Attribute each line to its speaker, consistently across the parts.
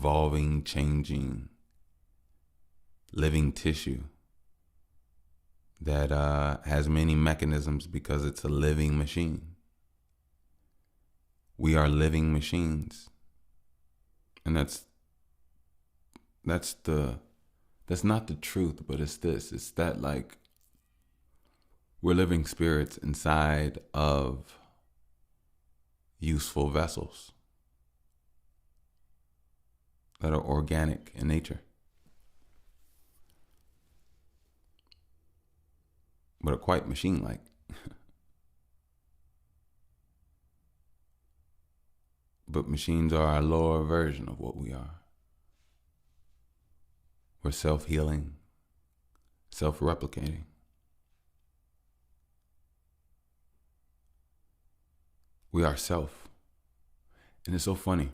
Speaker 1: evolving, changing, living tissue that has many mechanisms because it's a living machine. We are living machines. And that's not the truth, but it's this. It's that, like, we're living spirits inside of useful vessels that are organic in nature, but are quite machine-like. But machines are our lower version of what we are. We're self-healing, self-replicating. We are self. And it's so funny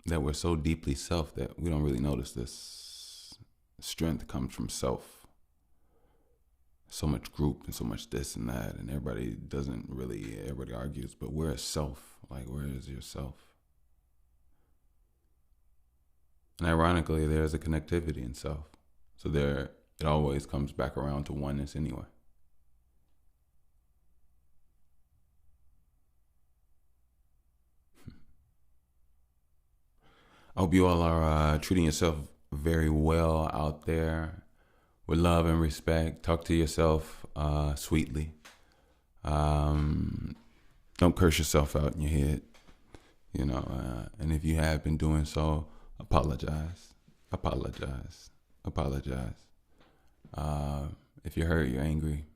Speaker 1: that we're so deeply self that we don't really notice this. Strength comes from self. So much group and so much this and that, and everybody argues, but where is self? Like, where is your self? And ironically, there's a connectivity in self. So it always comes back around to oneness anyway. I hope you all are treating yourself very well out there with love and respect. Talk to yourself sweetly. Don't curse yourself out in your head, and if you have been doing so, apologize. If you're hurt, you're angry,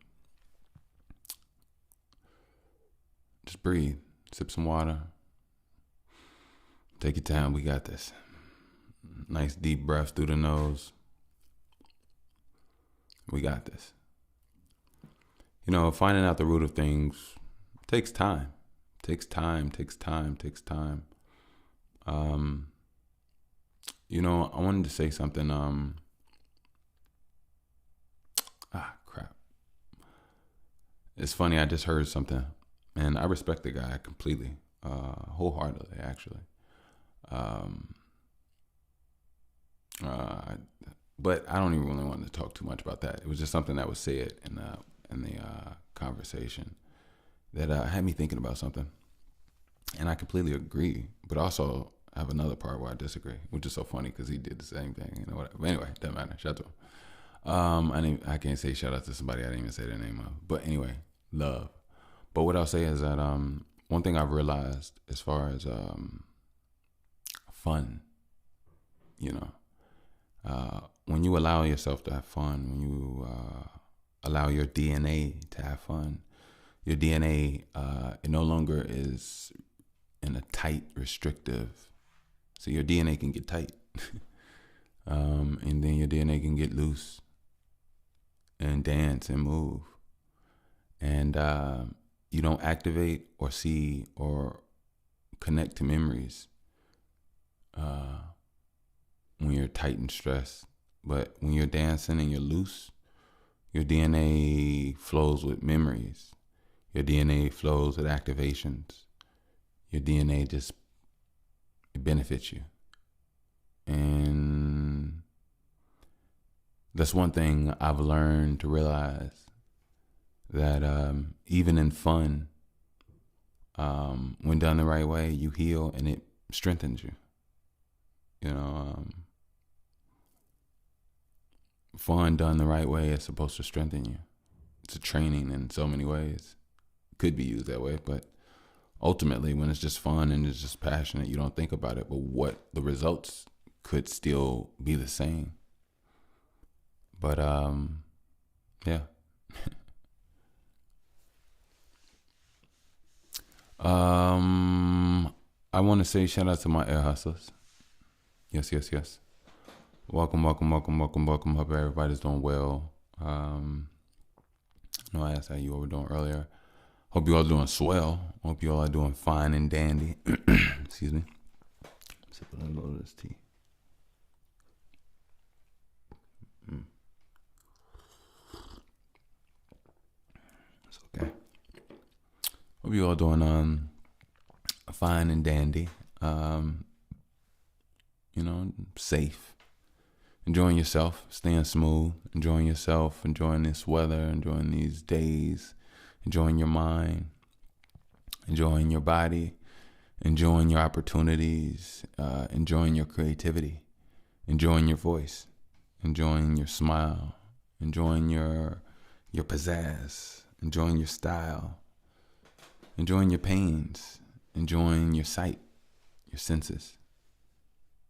Speaker 1: just breathe, sip some water, take your time. We got this. Nice deep breaths through the nose. We got this. Finding out the root of things takes time. Takes time. I wanted to say something. Crap. It's funny, I just heard something, and I respect the guy completely, wholeheartedly, actually. But I don't even really want to talk too much about that. It was just something that was said in the conversation that had me thinking about something, and I completely agree. But also, I have another part where I disagree, which is so funny because he did the same thing. But anyway, doesn't matter. Shout out to him. I can't say shout out to somebody I didn't even say their name of. But anyway, love. But what I'll say is that one thing I've realized as far as fun, when you allow yourself to have fun, when you allow your DNA to have fun, your DNA it no longer is in a tight, restrictive. So your DNA can get tight, and then your DNA can get loose and dance and move, and you don't activate or see or connect to memories when you're tight and stressed. But when you're dancing and you're loose, your DNA flows with memories. Your DNA flows with activations. Your DNA just, it benefits you. And that's one thing I've learned to realize, that even in fun, when done the right way, you heal and it strengthens you. Fun done the right way is supposed to strengthen you. It's a training in so many ways. It could be used that way, but ultimately, when it's just fun and it's just passionate, you don't think about it. But what the results could still be the same. But yeah. I want to say shout out to my air hustlers. Yes. Welcome. Hope everybody's doing well. I know I asked how you all were doing earlier. Hope you all doing swell. Hope you all are doing fine and dandy. Excuse me. Sipping a little of this tea. It's okay. Hope you all doing fine and dandy. safe. Enjoying yourself, staying smooth, enjoying yourself, enjoying this weather, enjoying these days, enjoying your mind, enjoying your body, enjoying your opportunities, enjoying your creativity, enjoying your voice, enjoying your smile, enjoying your pizzazz, enjoying your style, enjoying your pains, enjoying your sight, your senses,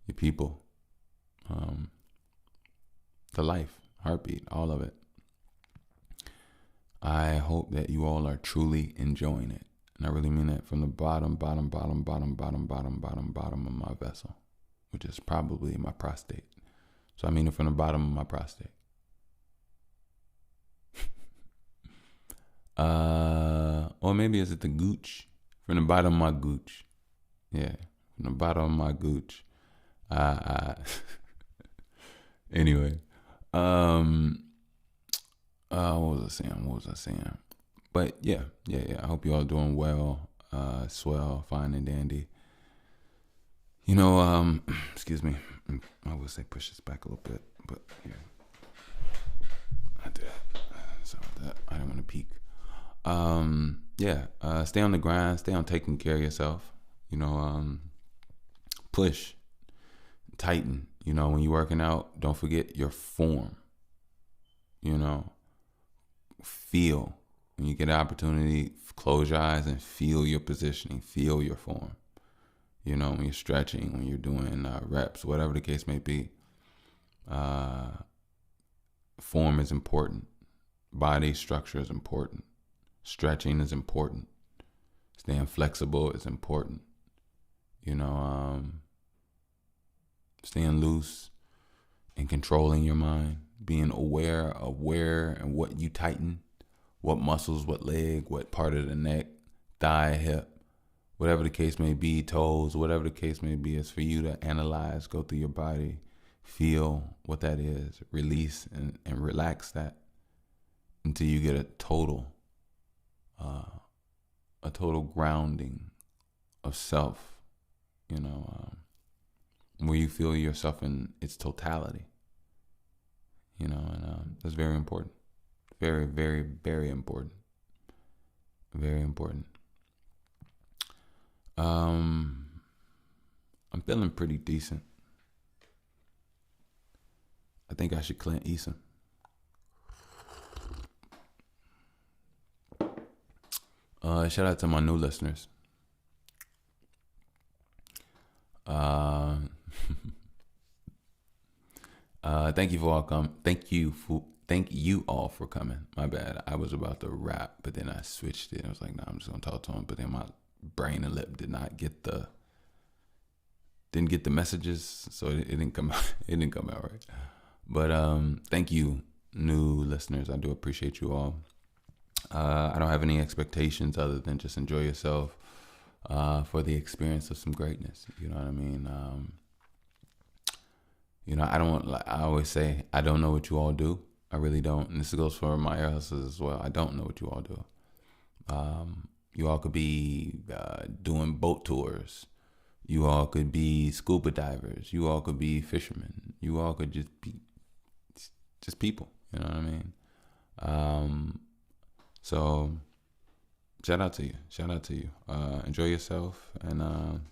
Speaker 1: your people, the life, heartbeat, all of it. I hope that you all are truly enjoying it. And I really mean that from the bottom of my vessel, which is probably my prostate. So I mean it from the bottom of my prostate. Or maybe is it the gooch? From the bottom of my gooch. Yeah, from the bottom of my gooch. Anyway. What was I saying? But yeah. I hope you all doing well, swell, fine and dandy. Excuse me. I would say push this back a little bit, but yeah. I did. Sorry about that. I didn't want to peek. Stay on the grind, stay on taking care of yourself. Push, tighten. When you're working out, don't forget your form. Feel. When you get an opportunity, close your eyes and feel your positioning, feel your form. When you're stretching, when you're doing reps, whatever the case may be, form is important. Body structure is important. Stretching is important. Staying flexible is important. Staying loose and controlling your mind, being aware of where and what you tighten, what muscles, what leg, what part of the neck, thigh, hip, whatever the case may be, toes, whatever the case may be, is for you to analyze, go through your body, feel what that is, release and relax that until you get a total grounding of self, where you feel yourself in its totality, and that's very important. Very, very, very important. Very important. I'm feeling pretty decent. I think I should Clint Eastwood. Shout out to my new listeners. Thank you all for coming. My bad. I was about to rap, but then I switched it. I was like, nah, I'm just gonna talk to him. But then my brain and lip didn't get the messages, so it didn't come out. It didn't come out right. But thank you, new listeners. I do appreciate you all. I don't have any expectations other than just enjoy yourself for the experience of some greatness. You know what I mean? I always say, I don't know what you all do. I really don't. And this goes for my air hustlers as well. I don't know what you all do. You all could be doing boat tours. You all could be scuba divers. You all could be fishermen. You all could just be just people. You know what I mean? So shout out to you. Enjoy yourself and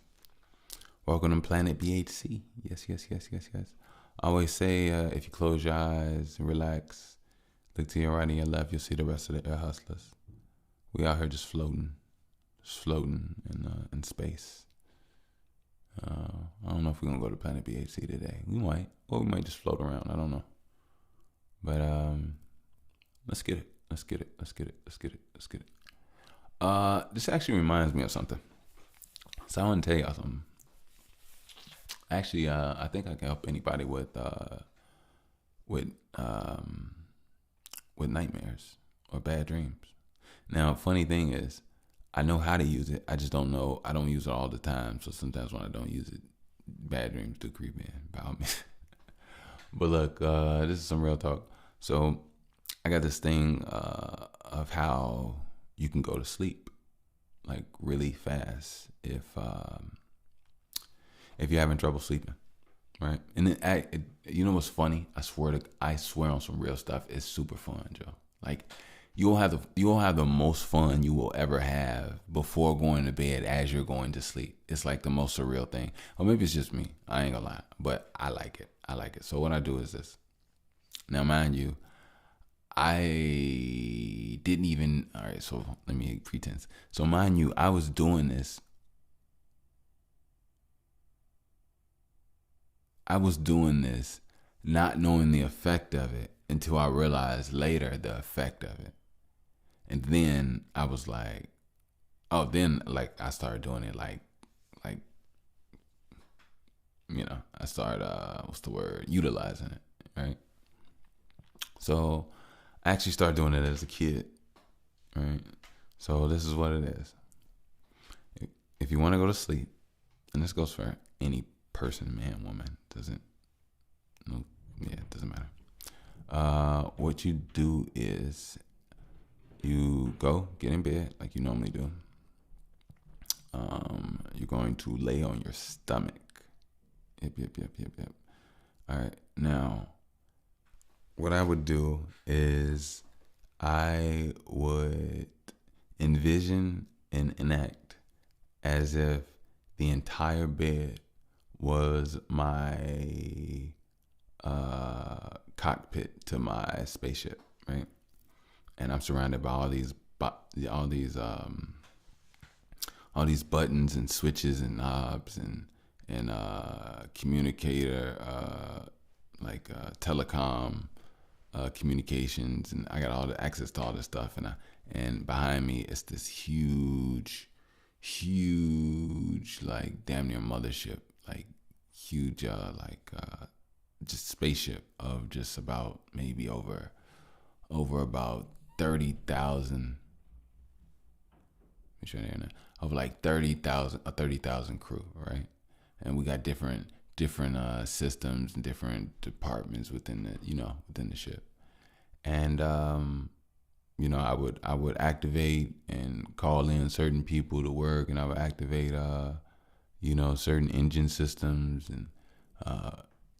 Speaker 1: welcome to Planet BHC. Yes. I always say if you close your eyes and relax, look to your right and your left, you'll see the rest of the air hustlers. We out here just floating in space. I don't know if we're gonna go to Planet BHC today. We might, or we might just float around. I don't know. But let's get it. This actually reminds me of something. So I want to tell y'all something. Actually, I think I can help anybody with nightmares or bad dreams. Now, funny thing is, I know how to use it. I just don't know. I don't use it all the time. So sometimes when I don't use it, bad dreams do creep in about me. But look, this is some real talk. So I got this thing of how you can go to sleep like really fast if you're having trouble sleeping. right? And you know what's funny? I swear on some real stuff. It's super fun, Joe. Like you'll have the most fun you will ever have before going to bed as you're going to sleep. It's like the most surreal thing. Or maybe it's just me. I ain't gonna lie, but I like it. I like it. So what I do is this. Now, mind you, I didn't even. All right, so let me pretense. So mind you, I was doing this. I was doing this, not knowing the effect of it until I realized later the effect of it. And then I was like, oh, then like I started doing it like I started what's the word? Utilizing it, right? So I actually started doing it as a kid, right? So this is what it is. If you want to go to sleep, and this goes for any person, man, woman, it doesn't matter. What you do is you go get in bed like you normally do. You're going to lay on your stomach. Yep. All right. Now, what I would do is I would envision and enact as if the entire bed was my cockpit to my spaceship, right? And I'm surrounded by all these buttons and switches and knobs and communicator telecom communications, and I got all the access to all this stuff, and behind me it's this huge like damn near mothership, like huge just spaceship of just about maybe over about 30,000. Make sure they're in of like 30,000 crew, right? And we got different systems and different departments within the ship. And I would activate and call in certain people to work, and I would activate certain engine systems and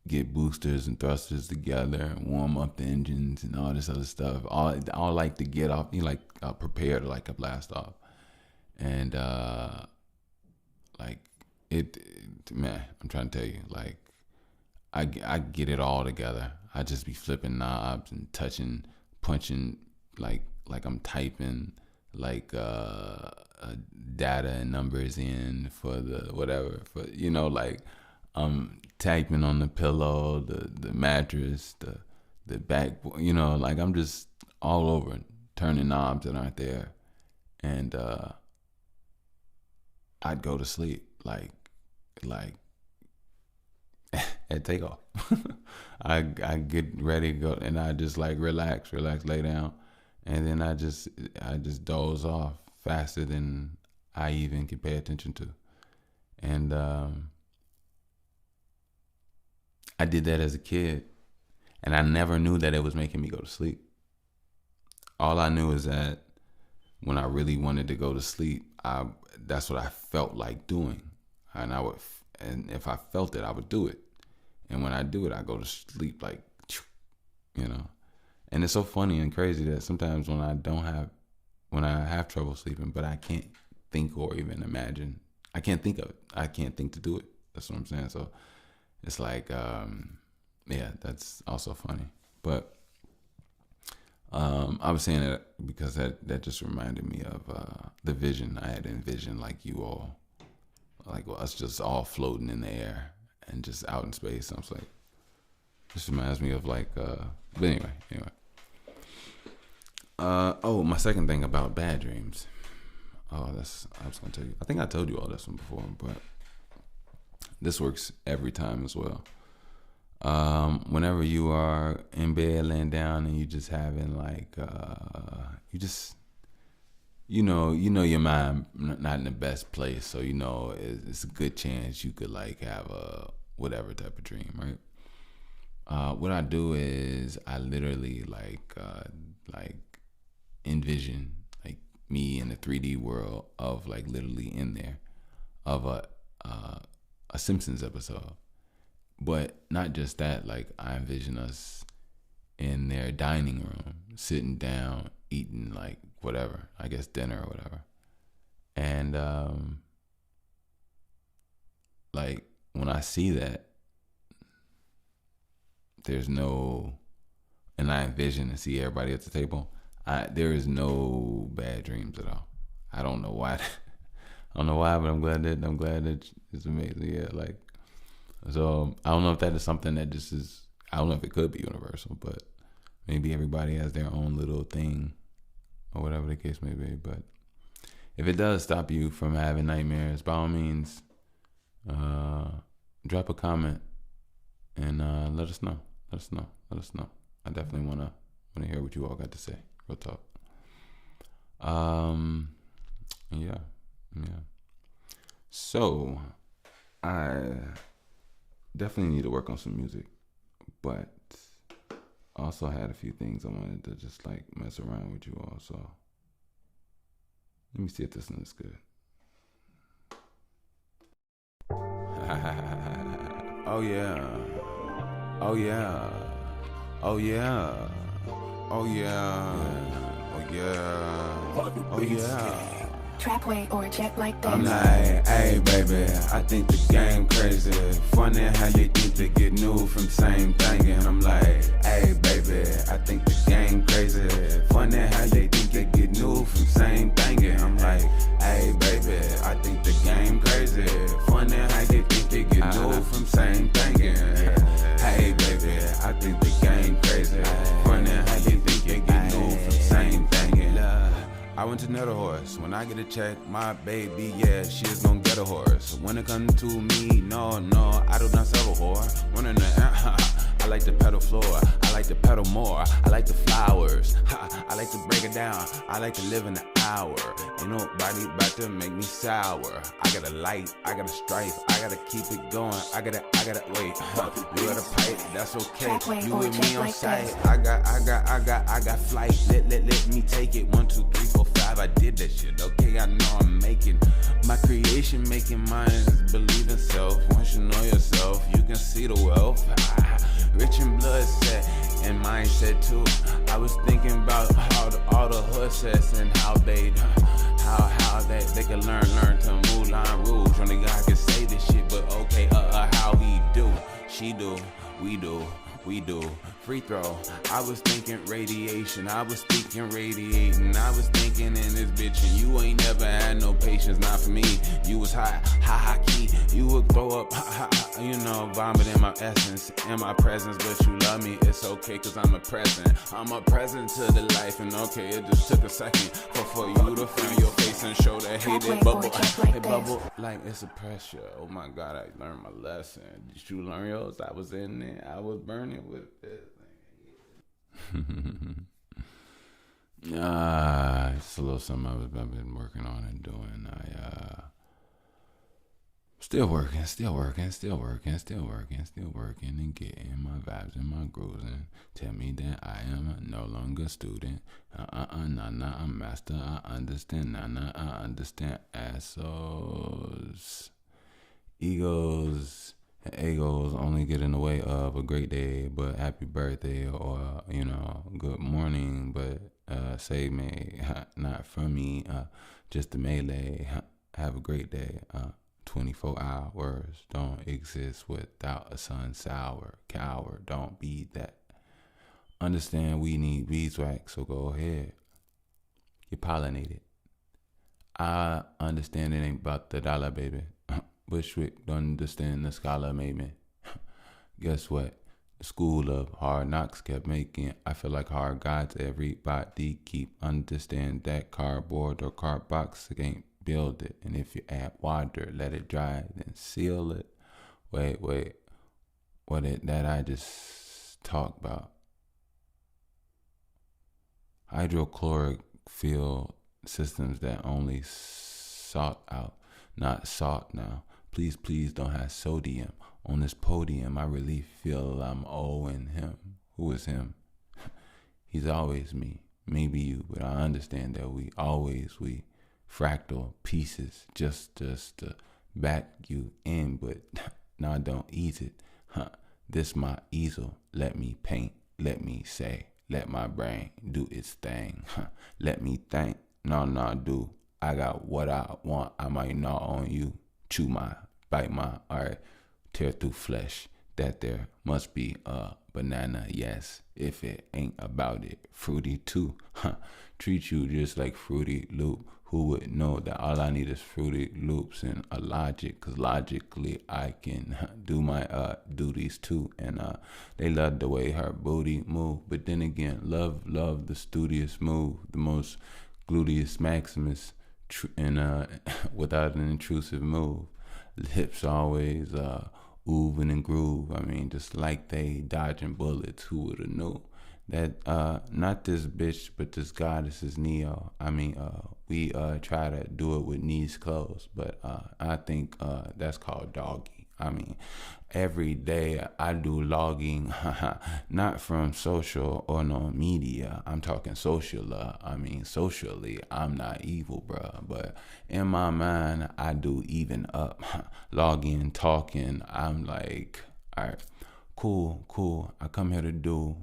Speaker 1: get boosters and thrusters together and warm up the engines and all this other stuff. All like to get off, prepare to like a blast off. And man, I'm trying to tell you, like I get it all together. I just be flipping knobs and touching, punching, like I'm typing data and numbers in for the whatever, for like I'm typing on the pillow, the mattress, the back, like I'm just all over turning knobs that aren't there. And I'd go to sleep like at takeoff. I get ready to go, and I just like relax, lay down, and then I just doze off faster than I even can pay attention to. And I did that as a kid, and I never knew that it was making me go to sleep. All I knew is that when I really wanted to go to sleep, that's what I felt like doing, and and if I felt it, I would do it. And when I do it, I go to sleep like, And it's so funny and crazy that sometimes when I have trouble sleeping, but I can't think or even imagine. I can't think of it. I can't think to do it. That's what I'm saying. So it's like, that's also funny. But I was saying that because that just reminded me of the vision I had envisioned, like you all, like us just all floating in the air and just out in space. I was like, this reminds me of like, but anyway. My second thing about bad dreams. I was gonna tell you. I think I told you all this one before, but this works every time as well. Whenever you are in bed laying down and you just having like, your mind not in the best place, so it's a good chance you could like have a whatever type of dream, right? What I do is I literally like envision like me in the 3D world of like literally in there of a Simpsons episode, But not just that, like I envision us in their dining room, sitting down, eating like whatever, I guess dinner or whatever. And like when I see that, there's no, and I envision and see everybody at the table, there is no bad dreams at all. I don't know why. I don't know why, but I'm glad that it's amazing. Yeah, like, so I don't know if that is something that just is, I don't know if it could be universal, but maybe everybody has their own little thing or whatever the case may be. But if it does stop you from having nightmares, by all means, drop a comment and let us know. Let us know. I definitely wanna hear what you all got to say. Real talk. Yeah. So I definitely need to work on some music, but I also had a few things I wanted to just like mess around with you all. So let me see if this one is good. Oh yeah. Oh yeah. Oh yeah. Oh yeah. Oh yeah. Oh yeah.
Speaker 2: Trapway or jet like that.
Speaker 1: I'm like, hey baby, I think the game crazy. Funny how you think they get new from the same thing. And I'm like, hey baby, I think the game crazy. Funny how they think they get new from the same thing. And I'm like, hey baby, I think the game crazy. Funny how they think they get new from the same thing. Hey baby, I think the game crazy. Funny how they think they get new from the same thing. I went to Nether Horse. When I get a check, my baby, yeah, she is gonna get a horse. When it comes to me, no, I do not sell a whore. When in the I like to pedal floor. I like to pedal more. I like the flowers. I like to break it down. I like to live in the hour. Ain't nobody about to make me sour. I got a light. I got a stripe. I gotta keep it going. I gotta wait. You got a pipe. That's okay. You with me on sight. I got flight. Let me take it. 1, 2, 3, 4, 5. I did that shit. Okay, I know I'm making my creation, making mine. Believe in self. Once you know yourself, you can see the wealth. Rich in blood set and mindset too. I was thinking about how all the hood sets and how they can learn to Moulin Rouge. Only God can say this shit, but okay, how he do, she do, we do. Free throw. I was thinking radiation. I was thinking radiating. I was thinking in this bitch, and you ain't never had no patience. Not for me. You was high key. You would throw up, vomit in my essence, in my presence. But you love me. It's okay, cause I'm a present. I'm a present to the life, and okay, it just took a second for you to find your face and show that hated bubble. It bubble like it's a pressure. Oh my God, I learned my lesson. Did you learn yours? I was in there. I was burning with it. It's a little something I've been working on and doing. Still working and getting my vibes and my grooves and tell me that I am no longer a student. I'm master. I understand. I understand assholes. Egos and egos only get in the way of a great day, but happy birthday or, good morning, but say me, not from me, just a melee. Have a great day. 24 hours don't exist without a sun sour. Coward, don't be that. Understand we need beeswax, so go ahead. Get pollinated. I understand it ain't about the dollar, baby. Bushwick don't understand the scholar, maybe. Guess what? The school of hard knocks kept making. I feel like hard gods, everybody keep understand that cardboard or card box can't build it. And if you add water, let it dry, then seal it. Wait. What that I just talked about? Hydrochloric field systems that only salt out, not salt now. Please don't have sodium on this podium. I really feel I'm owing him. Who is him? He's always me, maybe you, but I understand that we fractal pieces just to back you in, but now don't ease it. This my easel. Let me paint. Let me say. Let my brain do its thing. Let me think. No, do. I got what I want. I might gnaw on you. Chew my, bite my, alright. Tear through flesh. That there must be a banana, yes. If it ain't about it. Fruity too. Treat you just like Fruity Loop. Who would know that all I need is Fruity Loops and a logic? Cause logically I can do my duties too. And they love the way her booty move. But then again, love the studious move. The most gluteus maximus and without an intrusive move. Hips always ooving and groove. I mean, just like they dodging bullets. Who would have knew? That not this bitch, but this goddess is Neo. I mean, we try to do it with knees closed, but I think that's called doggy. I mean, every day I do logging, not from social or no media. I'm talking social. I mean, socially, I'm not evil, bruh. But in my mind, I do even up. Logging, talking, I'm like, all right, cool. I come here to do.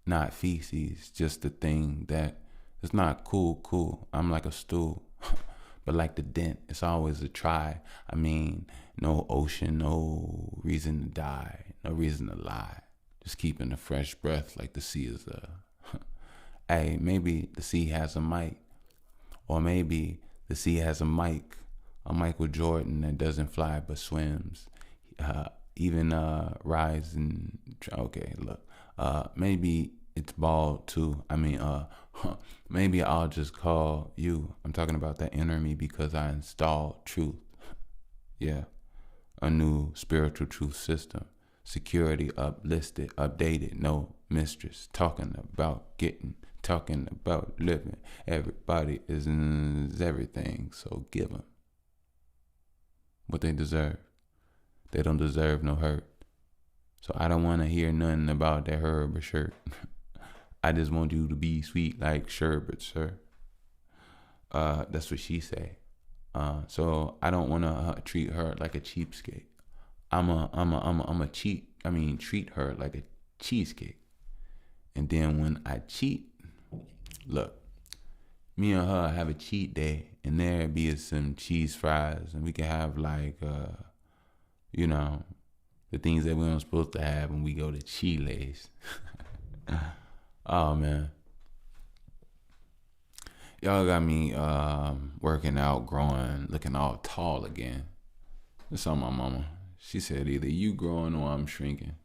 Speaker 1: Not feces, just the thing that it's not cool. I'm like a stool, but like the dent, it's always a try. I mean, no ocean, no reason to die, no reason to lie. Just keeping a fresh breath like the sea is hey, maybe the sea has a mic, or maybe the sea has a Michael Jordan that doesn't fly but swims. Even rise and okay, look. Maybe it's bald too. I mean, maybe I'll just call you. I'm talking about that inner me because I installed truth. Yeah, a new spiritual truth system. Security uplisted, updated, no mistress. Talking about living. Everybody is everything, so give them what they deserve. They don't deserve no hurt. So I don't want to hear nothing about that herb or shirt. I just want you to be sweet like sherbet, sir. That's what she say. So I don't want to treat her like a cheapskate. Treat her like a cheesecake. And then when I cheat, look, me and her have a cheat day, and there be some cheese fries, and we can have like, the things that we aren't supposed to have when we go to Chile's. Oh, man. Y'all got me working out, growing, looking all tall again. That's on my mama. She said either you growing or I'm shrinking.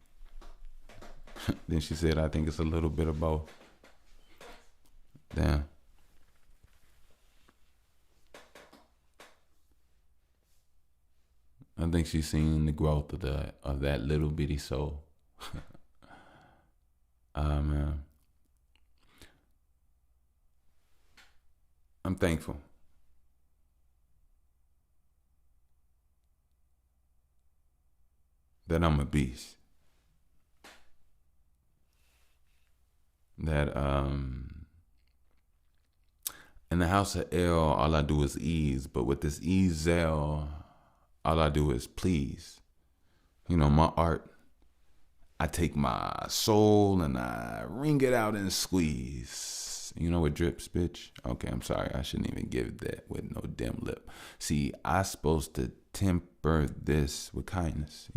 Speaker 1: Then she said, I think it's a little bit of both. Damn. I think she's seen the growth of that little bitty soul. Man. I'm thankful. That I'm a beast. That in the house of L, all I do is ease. But with this ease-L, all I do is please. My art, I take my soul and I wring it out and squeeze. You know what drips, bitch? Okay, I'm sorry. I shouldn't even give that with no dim lip. See, I supposed to temper this with kindness.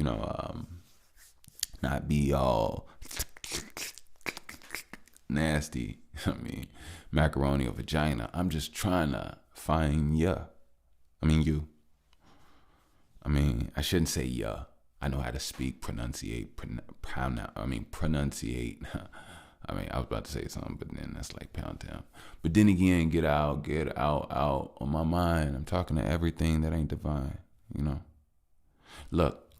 Speaker 1: Not be all nasty. I mean, macaroni or vagina. I'm just trying to find you. I shouldn't say yeah. I know how to speak, pronunciate. Pronunciate. I was about to say something, but then that's like pound town. But then again, get out on my mind. I'm talking to everything that ain't divine, Look,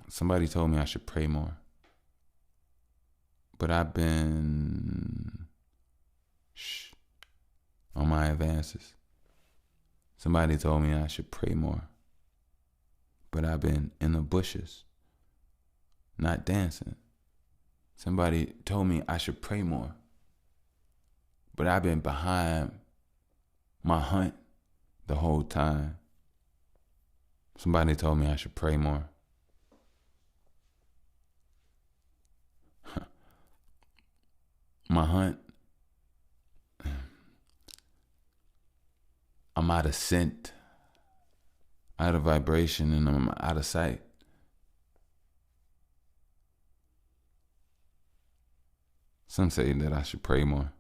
Speaker 1: somebody told me I should pray more. But I've been on my advances. Somebody told me I should pray more. But I've been in the bushes, not dancing. Somebody told me I should pray more. But I've been behind my hunt the whole time. Somebody told me I should pray more. My hunt, I'm out of scent, out of vibration, and I'm out of sight. Some say that I should pray more.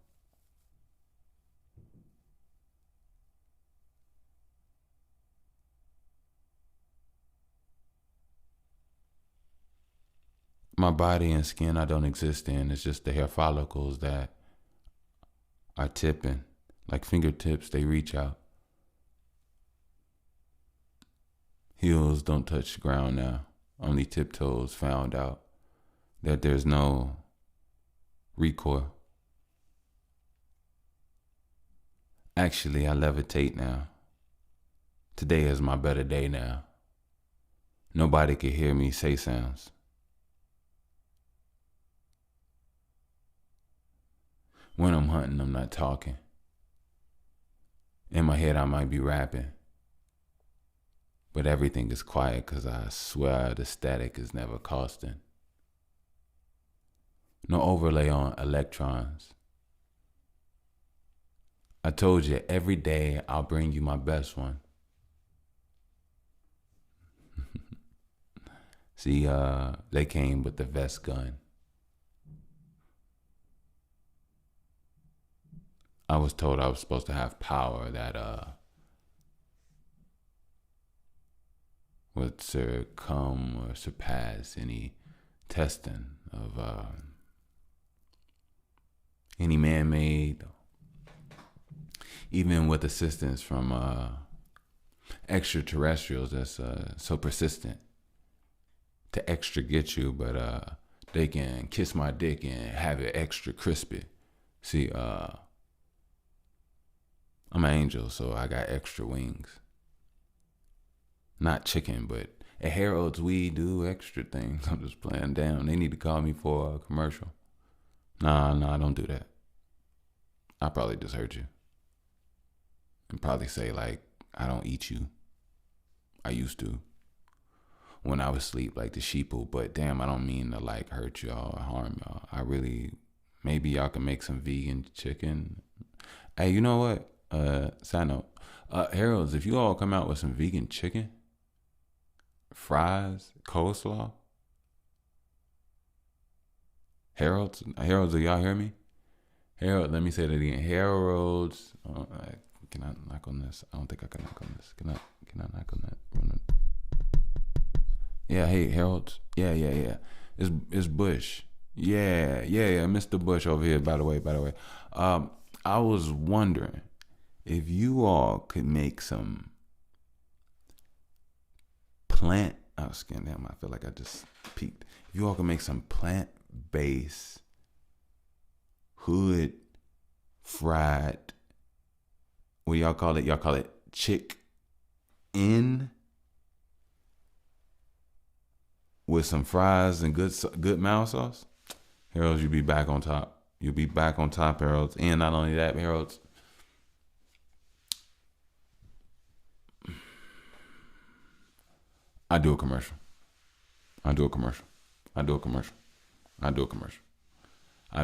Speaker 1: My body and skin I don't exist in. It's just the hair follicles that are tipping. Like fingertips, they reach out. Heels don't touch the ground now. Only tiptoes found out that there's no recoil. Actually, I levitate now. Today is my better day now. Nobody can hear me say sounds. When I'm hunting, I'm not talking. In my head, I might be rapping. But everything is quiet because I swear the static is never costing. No overlay on electrons. I told you every day I'll bring you my best one. See, they came with the vest gun. I was told I was supposed to have power that would succumb or surpass any testing of any man-made, even with assistance from extraterrestrials that's so persistent to extra get you, but they can kiss my dick and have it extra crispy. See, I'm an angel, so I got extra wings. Not chicken, but at Harold's we do extra things. I'm just playing down. They need to call me for a commercial. Nah, don't do that. I probably just hurt you. And probably say like, I don't eat you. I used to. When I was asleep like the sheeple, but damn, I don't mean to like hurt y'all or harm y'all. I really, maybe y'all can make some vegan chicken. Hey, you know what? Side note, Harold's, if you all come out with some vegan chicken, fries, coleslaw, Harold's, do y'all hear me? Harold, let me say that again. Harold's, can I knock on this? I don't think I can knock on this. Can I knock on that? Yeah, hey, Harold's. Yeah. It's Bush. Yeah. Mr. Bush over here, by the way. I was wondering if you all could make some I feel like I just peaked. If you all could make some plant-based hood fried, what y'all call it? Y'all call it chicken with some fries and good mild sauce. Harold's, you'll be back on top. You'll be back on top, Harold's. And not only that, Harold's, I do a commercial. I'd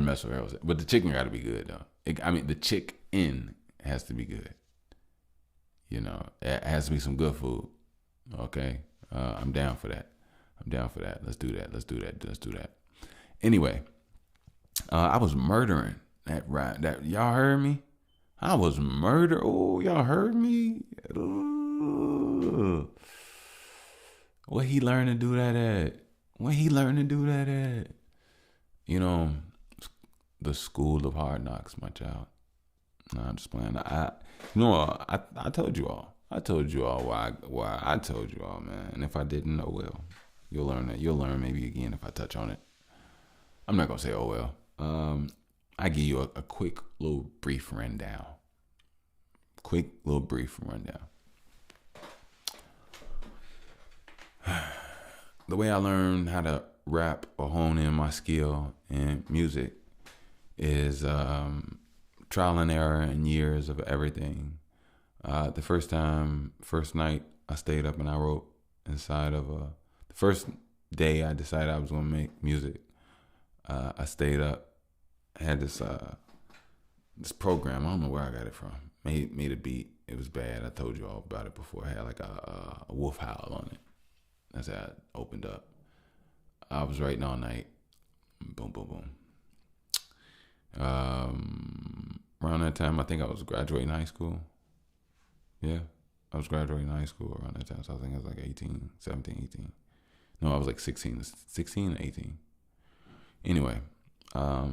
Speaker 1: mess with Harold's. But the chicken got to be good, though. The chicken has to be good. You know, it has to be some good food. Okay? I'm down for that. Let's do that. Anyway, I was murdering that y'all heard me? I was murder. Oh, y'all heard me? Ugh. What he learned to do that at? You know, the school of hard knocks, my child. No, I'm just playing. I told you all. I told you all why I told you all, man. And if I didn't, oh well. You'll learn that. You'll learn maybe again if I touch on it. I'm not gonna say oh well. I give you a quick little brief rundown. The way I learned how to rap or hone in my skill in music is trial and error and years of everything. The first night I stayed up and I wrote inside of the first day I decided I was gonna make music. I stayed up. I had this program. I don't know where I got it from. Made a beat. It was bad. I told you all about it before. It had like a wolf howl on it. That's how it opened up. I was writing all night. Boom, boom, boom. Around that time, I think I was graduating high school. Yeah, I was graduating high school around that time. So I think I was like 18, 17, 18. No, I was like 16 or 18. Anyway, I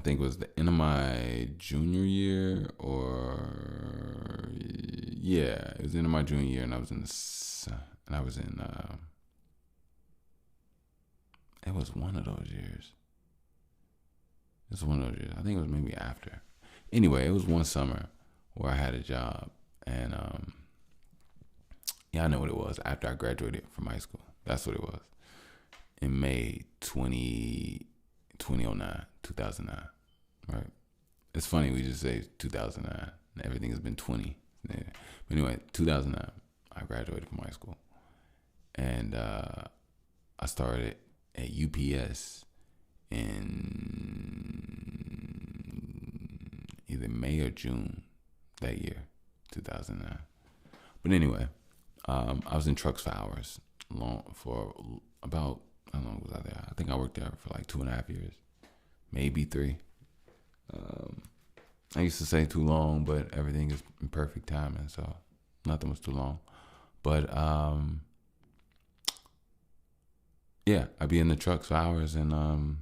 Speaker 1: think it was the end of my junior year, or yeah, it was the end of my junior year, and I was in it was one of those years. It was one of those years. I think it was maybe after. Anyway, it was one summer where I had a job, and yeah, I know what it was. After I graduated from high school, that's what it was. In May 2009, right? It's funny we just say 2009. Everything has been 20. But anyway, 2009, I graduated from high school, and I started at UPS in either May or June that year, 2009. But anyway, I was in trucks for hours, for about, how long was I there? I think I worked there for like 2.5 years, maybe 3. I used to say too long, but everything is in perfect timing, so nothing was too long. But yeah, I'd be in the trucks for hours, and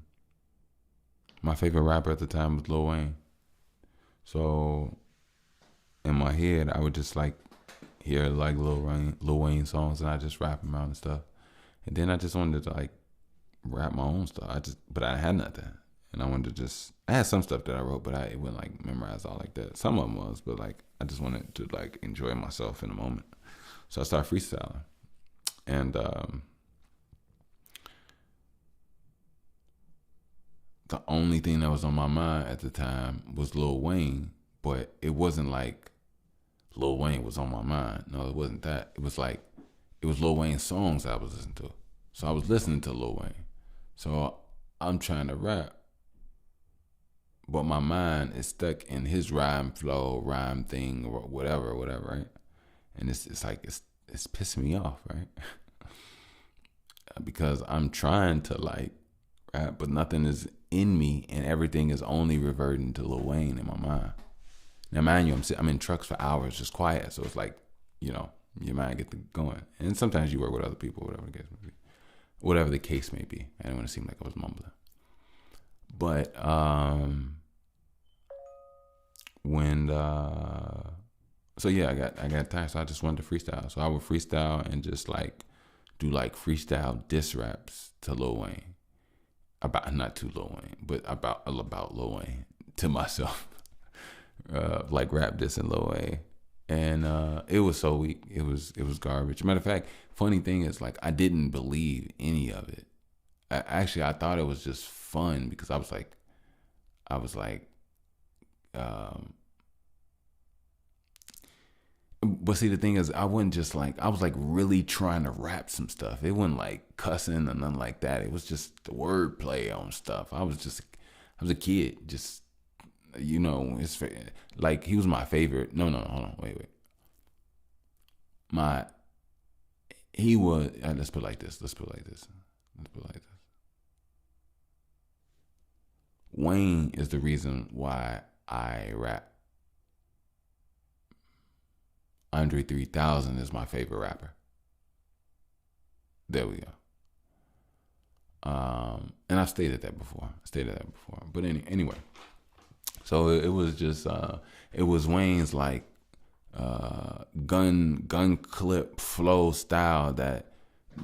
Speaker 1: my favorite rapper at the time was Lil Wayne. So in my head, I would just like hear like Lil Wayne songs, and I just rap them out and stuff. And then I just wanted to like rap my own stuff. But I had nothing, and I wanted to I had some stuff that I wrote, but it wasn't like memorized all like that. Some of them was, but like I just wanted to like enjoy myself in the moment. So I started freestyling, and the only thing that was on my mind at the time was Lil Wayne, but it wasn't like Lil Wayne was on my mind. No, it wasn't that. It was Lil Wayne songs I was listening to. So I was listening to Lil Wayne. So I'm trying to rap, but my mind is stuck in his rhyme flow, rhyme thing, or whatever, right? And it's pissing me off, right? Because I'm trying to like rap, but nothing is in me, and everything is only reverting to Lil Wayne in my mind. Now, mind you, I'm in trucks for hours, just quiet. So it's like, your mind gets going. And sometimes you work with other people, whatever the case may be. Whatever the case may be. I didn't want to seem like I was mumbling. But so yeah, I got tired. So I just wanted to freestyle. So I would freestyle and just like do like freestyle diss raps to Lil Wayne. Not to Lil Wayne, but about Lil Wayne to myself. Like rap dissing Lil Wayne. And it was so weak. It was garbage. Matter of fact, funny thing is, like, I didn't believe any of it. I thought it was just fun because I was like, but see, the thing is, I wasn't just like, I was like really trying to rap some stuff. It wasn't like cussing or nothing like that. It was just the wordplay on stuff. I was a kid, just, it's like, he was my favorite. No, hold on, wait. He was, let's put it like this. Wayne is the reason why I rap. Andre 3000 is my favorite rapper. There we go. And I've stated that before. But anyway, so it was just it was Wayne's like gun clip flow style that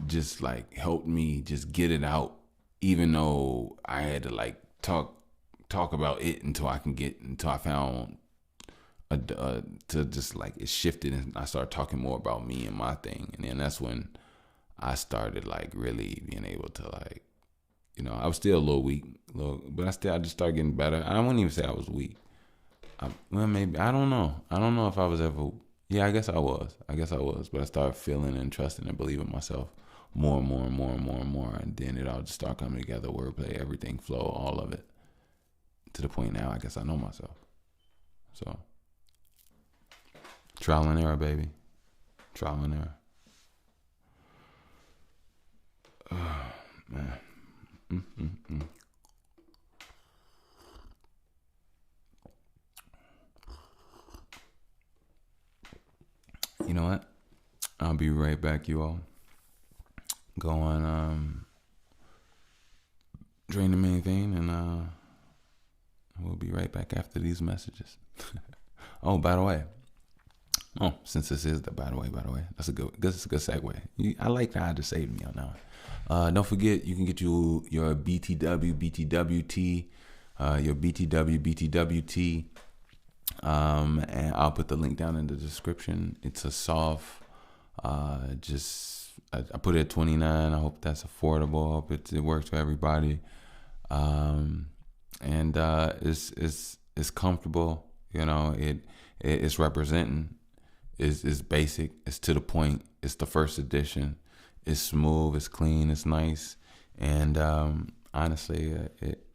Speaker 1: just like helped me just get it out, even though I had to like talk about it until I found to just like it shifted, and I started talking more about me and my thing. And then that's when I started like really being able to like, I was still a little weak, but I just started getting better. I wouldn't even say I was weak. Maybe, I don't know. I don't know if I was ever, Yeah, I guess I was. But I started feeling and trusting and believing myself more and more and more and more and more. And then it all just started coming together, wordplay, everything, flow, all of it. To the point now, I guess I know myself. So, trial and error, baby. Trial and error. Oh, man. Mm-mm-mm. You know what? I'll be right back, you all. Go on, drain the main vein, and we'll be right back after these messages. Oh, by the way. Oh, since this is the by the way, that's a good segue. I like how I just saved me on that one. Don't forget, you can get your BTW, BTWT, your BTW, BTWT, and I'll put the link down in the description. It's a soft, I put it at $29. I hope that's affordable. I hope it works for everybody, and it's comfortable. You know, it's representing. Is basic. It's to the point. It's the first edition. It's smooth. It's clean. It's nice. And honestly, it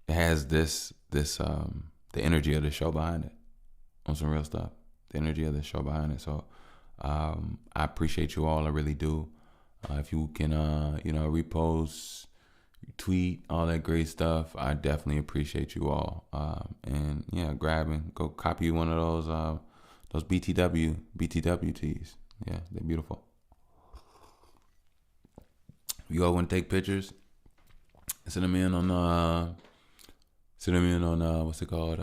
Speaker 1: has the energy of the show behind it. On some real stuff. The energy of the show behind it. So I appreciate you all. I really do. If you can repost, tweet, all that great stuff, I definitely appreciate you all. And yeah, go copy one of those BTWTs. Yeah, they're beautiful. If you all want to take pictures, send them in on what's it called?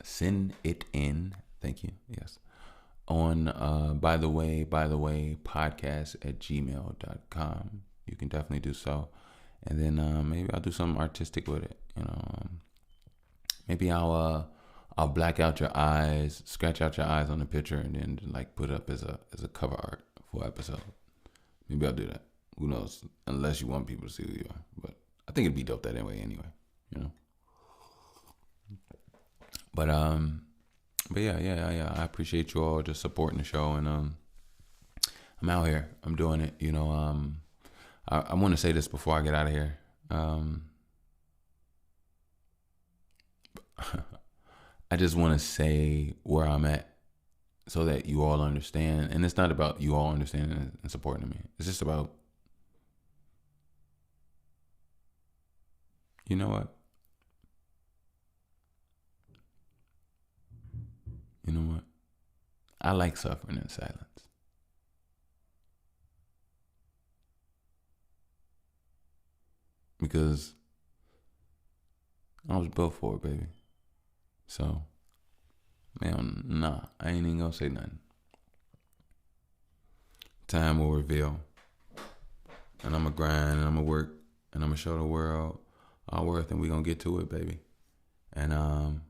Speaker 1: Send it in. Thank you. Yes. On by the way podcast@gmail.com. You can definitely do so. And then maybe I'll do something artistic with it. Maybe I'll black out your eyes, scratch out your eyes on the picture, and then like put it up as a cover art for an episode. Maybe I'll do that. Who knows? Unless you want people to see who you are. But I think it'd be dope that anyway. But yeah. I appreciate you all just supporting the show, and I'm out here. I'm doing it. I want to say this before I get out of here. I just want to say where I'm at so that you all understand. And it's not about you all understanding and supporting me. It's just about, you know what? I like suffering in silence. Because I was built for it, baby. So, man, nah, I ain't even gonna say nothing. Time will reveal. And I'm gonna grind, and I'm gonna work, and I'm gonna show the world our worth, and we gonna get to it, baby. And,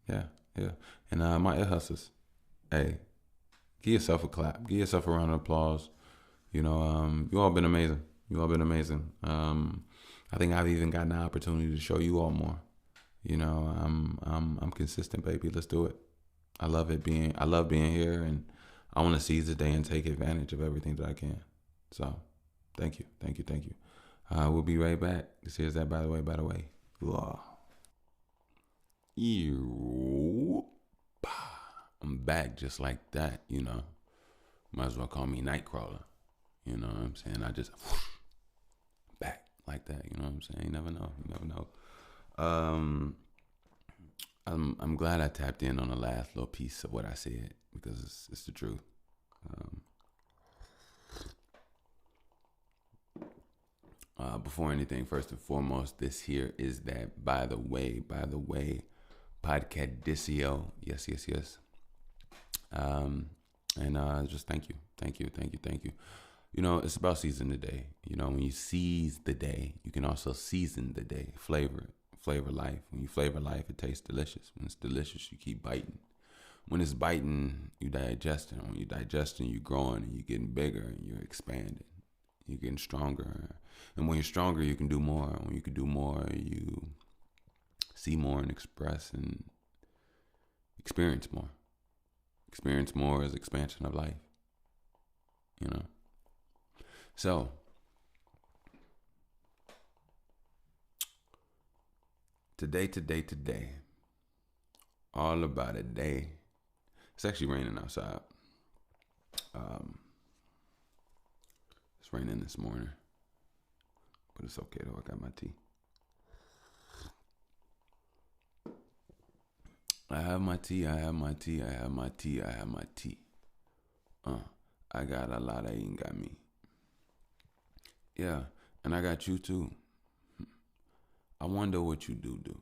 Speaker 1: yeah. And my ear hustlers, hey, give yourself a clap. Give yourself a round of applause. You all been amazing. I think I've even gotten the opportunity to show you all more. I'm consistent, baby. Let's do it. I love being here, and I want to seize the day and take advantage of everything that I can. So, thank you. We'll be right back. This is that by the way. I'm back just like that, Might as well call me Nightcrawler. You know what I'm saying? I just back like that, you know what I'm saying? You never know. I'm glad I tapped in on the last little piece of what I said, because it's the truth. Before anything, first and foremost, this here is that by the way, Podcadicio. Yes. And just thank you. It's about seizing the day. When you seize the day, you can also season the day, flavor life. When you flavor life, it tastes delicious. When it's delicious, you keep biting. When it's biting, you digesting. When you digesting, you're growing, and you're getting bigger, and you're expanding. You're getting stronger. And when you're stronger, you can do more. When you can do more, you see more and express, and experience more. Experience more is expansion of life. You know? So, today, all about a day. It's actually raining outside. It's raining this morning, but it's okay though. I got my tea. I have my tea. I got a lot of ain't got me. Yeah, and I got you too. I wonder what you do.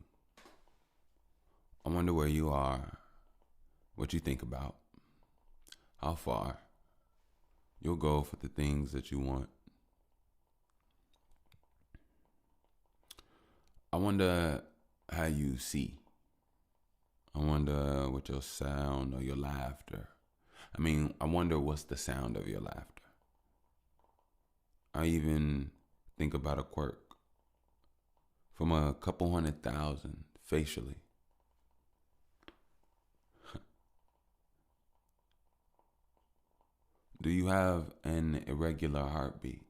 Speaker 1: I wonder where you are, what you think about, how far you'll go for the things that you want. I wonder how you see. I wonder what your sound or your laughter. I wonder what's the sound of your laughter. I even think about a quirk from a couple 100,000 facially. Do you have an irregular heartbeat?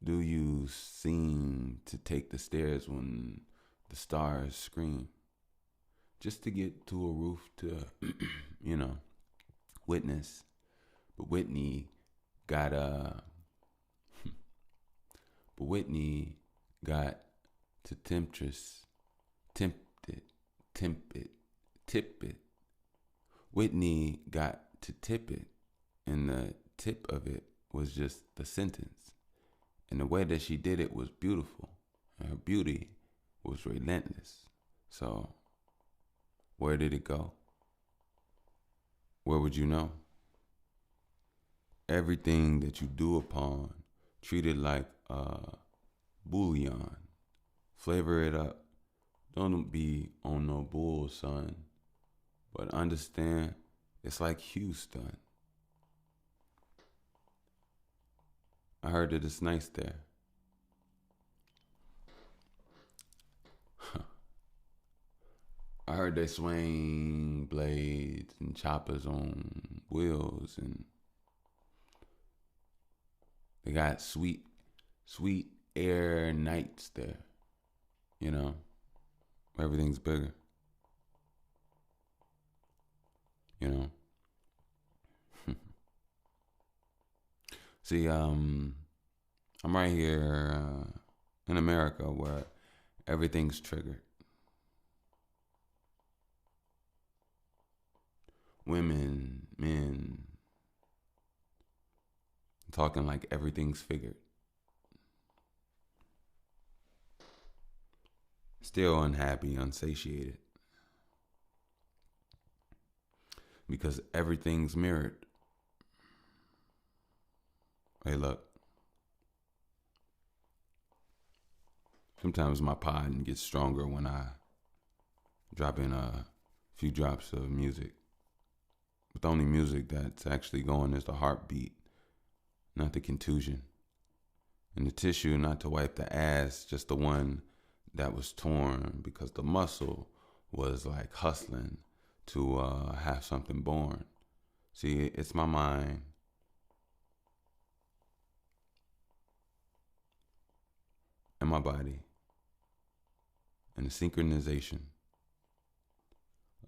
Speaker 1: Do you seem to take the stairs when the stars scream? Just to get to a roof to, witness. But Whitney got to temptress, tempt it. Whitney got to tip it, and the tip of it was just the sentence. And the way that she did it was beautiful, and her beauty was relentless. So, where did it go? Where would you know? Everything that you do upon, treat it like bouillon. Flavor it up. Don't be on no bull, son. But understand, it's like Houston. I heard that it's nice there. I heard they swing blades and choppers on wheels, and they got sweet air nights there. Everything's bigger. See, I'm right here in America where everything's triggered. Women, men, talking like everything's figured. Still unhappy, unsatiated. Because everything's mirrored. Hey, look. Sometimes my pod gets stronger when I drop in a few drops of music. But the only music that's actually going is the heartbeat, not the contusion. And the tissue, not to wipe the ass, just the one that was torn because the muscle was like hustling to have something born. See, it's my mind. And my body. And the synchronization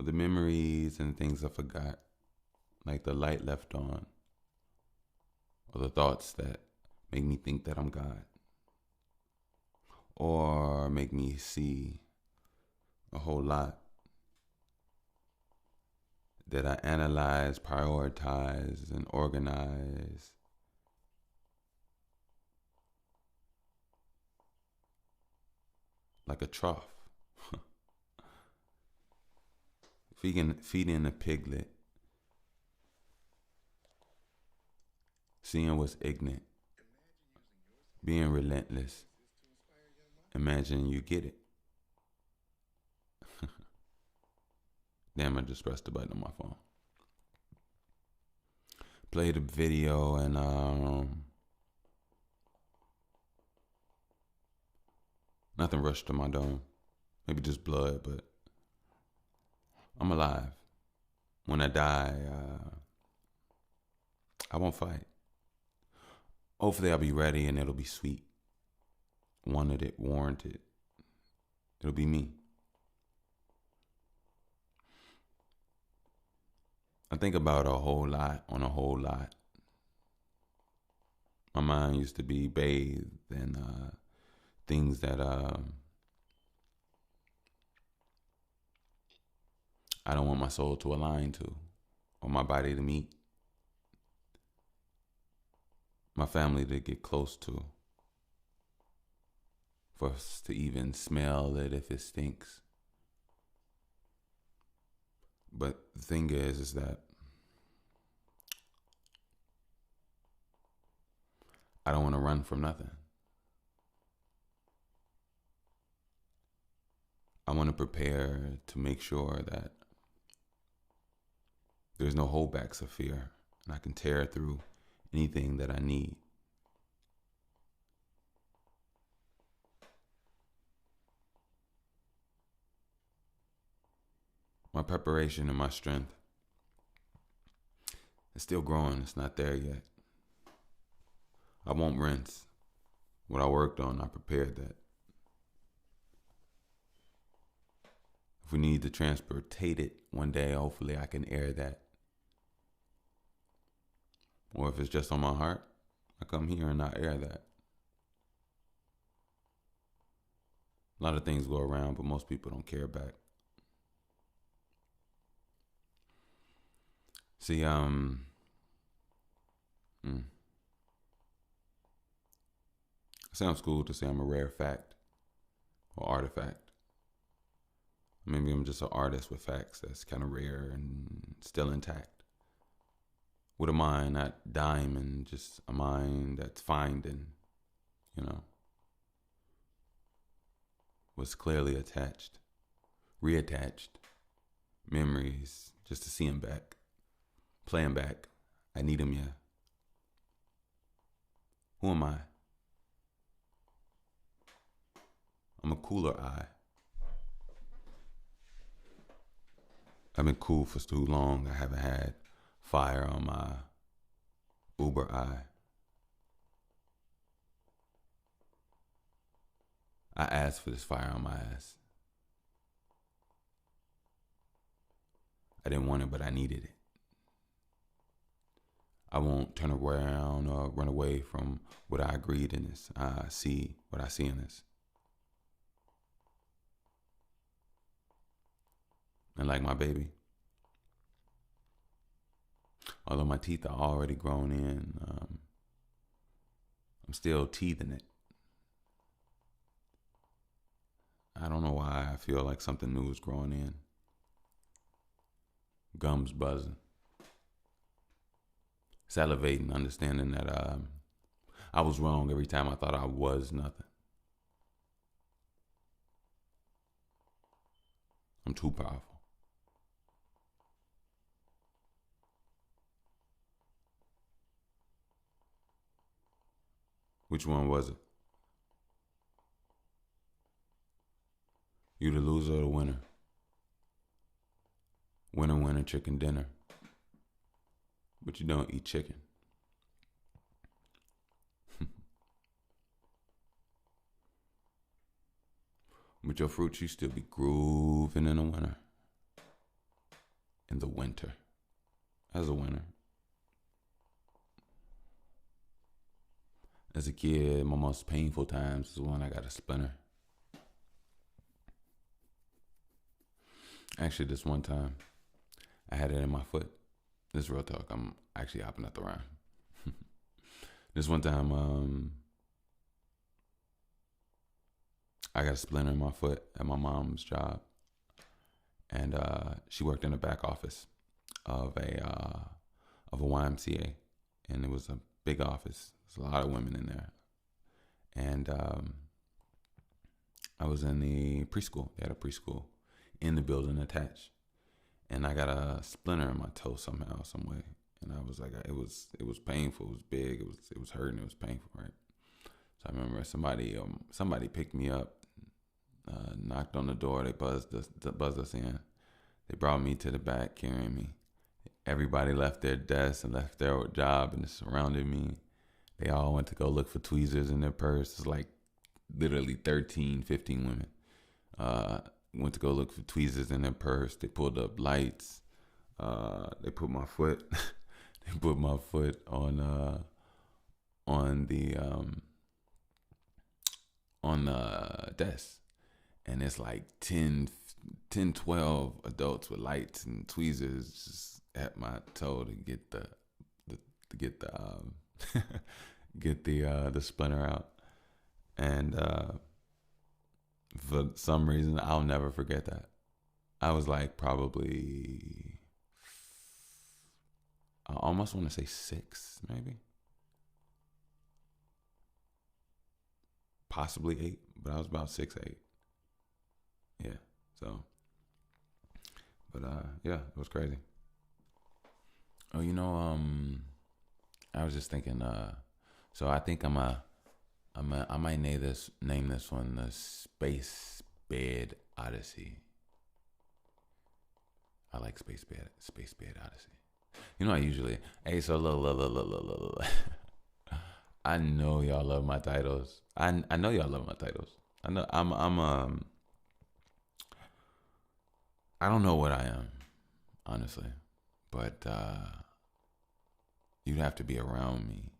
Speaker 1: of the memories and things I forgot, like the light left on, or the thoughts that make me think that I'm God, or make me see a whole lot that I analyze, prioritize, and organize. Like a trough. Feeding a piglet. Seeing what's ignorant. Being relentless. Imagine you get it. Damn, I just pressed the button on my phone. Played a video and nothing rushed to my dome. Maybe just blood, but I'm alive. When I die, I won't fight. Hopefully, I'll be ready and it'll be sweet. Wanted it, warranted. It'll be me. I think about a whole lot on a whole lot. My mind used to be bathed in things that I don't want my soul to align to or my body to meet, my family to get close to, for us to even smell it if it stinks. But the thing is that I don't want to run from nothing. I want to prepare to make sure that there's no holdbacks of fear, and I can tear through anything that I need. My preparation and my strength is still growing. It's not there yet. I won't rinse. What I worked on, I prepared that. If we need to transportate it one day, hopefully I can air that. Or if it's just on my heart, I come here and I air that. A lot of things go around, but most people don't care back. See, it sounds cool to say I'm a rare fact or artifact. Maybe I'm just an artist with facts that's kind of rare and still intact. With a mind not diamond, just a mind that's finding, was clearly attached, reattached, memories just to see him back, play him back. I need him, yeah. Who am I? I'm a cooler I. I've been cool for too long. I haven't had fire on my Uber eye. I asked for this fire on my ass. I didn't want it, but I needed it. I won't turn around or run away from what I agreed in this. I see what I see in this. And like my baby, although my teeth are already grown in, I'm still teething it. I don't know why I feel like something new is growing in. Gums buzzing. Salivating, understanding that I was wrong every time I thought I was nothing. I'm too powerful. Which one was it? You the loser or the winner? Winner, winner, chicken dinner. But you don't eat chicken. With your fruits, you still be grooving in the winter. In the winter. As a winner. As a kid, my most painful times is when I got a splinter. Actually, this one time, I had it in my foot. This is real talk. I'm actually hopping up the rhyme. This one time, I got a splinter in my foot at my mom's job, and she worked in the back office of a YMCA, and it was a big office. There's a lot of women in there, and I was in the preschool. They had a preschool in the building attached, and I got a splinter in my toe somehow, some way, and I was like, it was painful. It was big. It was hurting. It was painful, right? So I remember somebody picked me up, knocked on the door. They buzzed us in. They brought me to the back, carrying me. Everybody left their desk and left their job and surrounded me. They all went to go look for tweezers in their purse. It's like literally 13, 15 women. Went to go look for tweezers in their purse. They pulled up lights. They put my foot. They put my foot on the desk, and it's like 10, 12 adults with lights and tweezers just at my toe to get the get the splinter out. And for some reason, I'll never forget that. I was like probably, I almost want to say 6, maybe. Possibly 8, but I was about 6, 8. Yeah, so. But yeah, it was crazy. Oh, I was just thinking, so I think I might name this one the Space Bed Odyssey. I like Space Bed Odyssey. I usually, hey, so look. I know y'all love my titles. I know y'all love my titles. I know I don't know what I am, honestly, but you'd have to be around me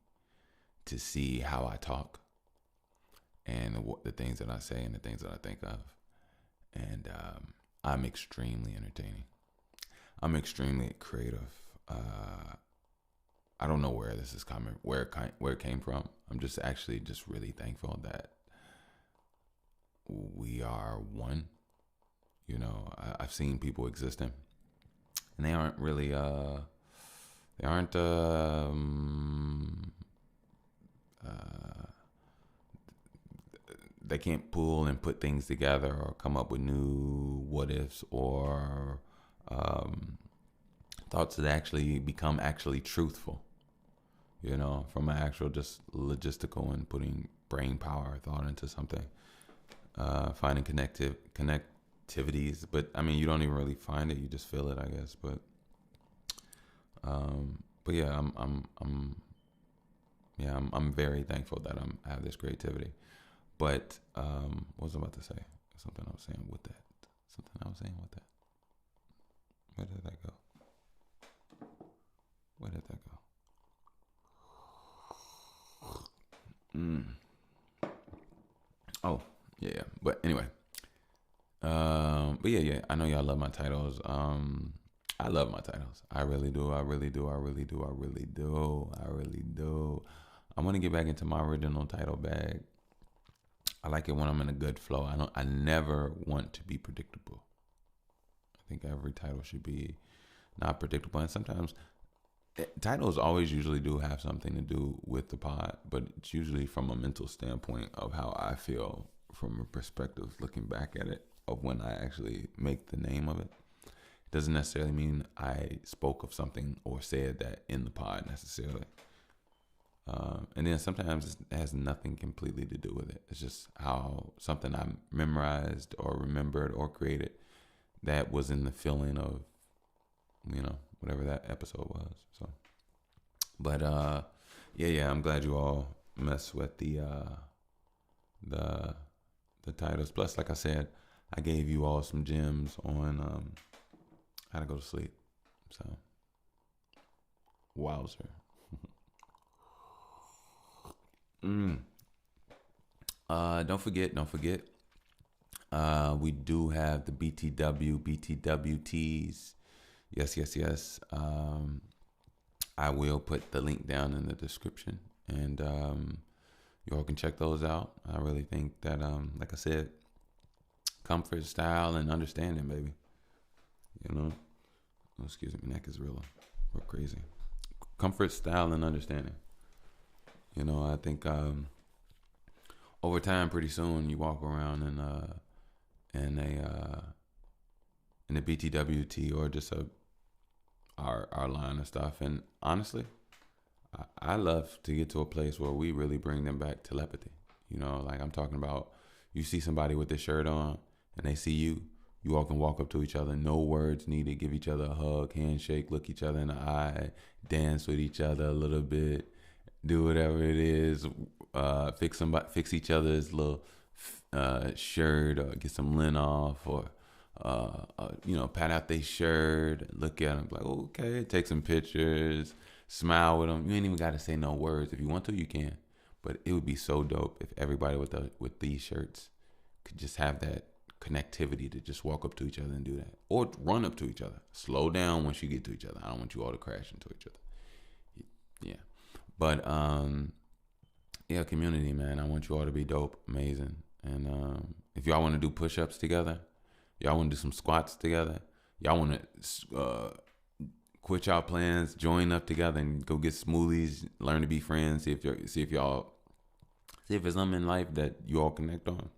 Speaker 1: to see how I talk and the things that I say and the things that I think of. And I'm extremely entertaining. I'm extremely creative. I don't know where this is coming, where it came from. I'm just really thankful that we are one. I've seen people existing, and they aren't really they can't pull and put things together or come up with new what ifs or thoughts that actually become truthful, from an actual just logistical and putting brain power thought into something, finding connectivities. But I mean, you don't even really find it, you just feel it, I guess. But yeah, I'm very thankful that I have this creativity. But what was I about to say? Something I was saying with that. Where did that go? Oh, yeah. But anyway. But yeah. I know y'all love my titles. I love my titles. I really do. I want to get back into my original title bag. I like it when I'm in a good flow. I never want to be predictable. I think every title should be not predictable. And sometimes titles always usually do have something to do with the pod, but it's usually from a mental standpoint of how I feel from a perspective looking back at it of when I actually make the name of it. It doesn't necessarily mean I spoke of something or said that in the pod necessarily. And then sometimes it has nothing completely to do with it. It's just how something I memorized or remembered or created that was in the feeling of, whatever that episode was. So, but yeah, I'm glad you all mess with the titles. Plus, like I said, I gave you all some gems on how to go to sleep. So, wowzer. Don't forget. We do have the BTWTs. Yes. I will put the link down in the description, and you all can check those out. I really think that, like I said, comfort, style, and understanding, baby. Oh, excuse me, my neck is real crazy. Comfort, style, and understanding. I think over time, pretty soon, you walk around in a BTWT or just our line of stuff. And honestly, I love to get to a place where we really bring them back telepathy. Like I'm talking about, you see somebody with this shirt on and they see you, You all can walk up to each other, no words needed, give each other a hug, handshake, look each other in the eye, dance with each other a little bit, do whatever it is, fix each other's little shirt, or get some lint off, or pat out their shirt, look at them like, okay, take some pictures, smile with them. You ain't even got to say no words. If you want to, you can. But it would be so dope if everybody with these shirts could just have that connectivity to just walk up to each other and do that, or run up to each other. Slow down once you get to each other. I don't want you all to crash into each other. Yeah, but yeah, community, man. I want you all to be dope, amazing, and if y'all want to do push-ups together, y'all want to do some squats together, y'all want to quit y'all plans, join up together, and go get smoothies, learn to be friends. See if there's something in life that you all connect on.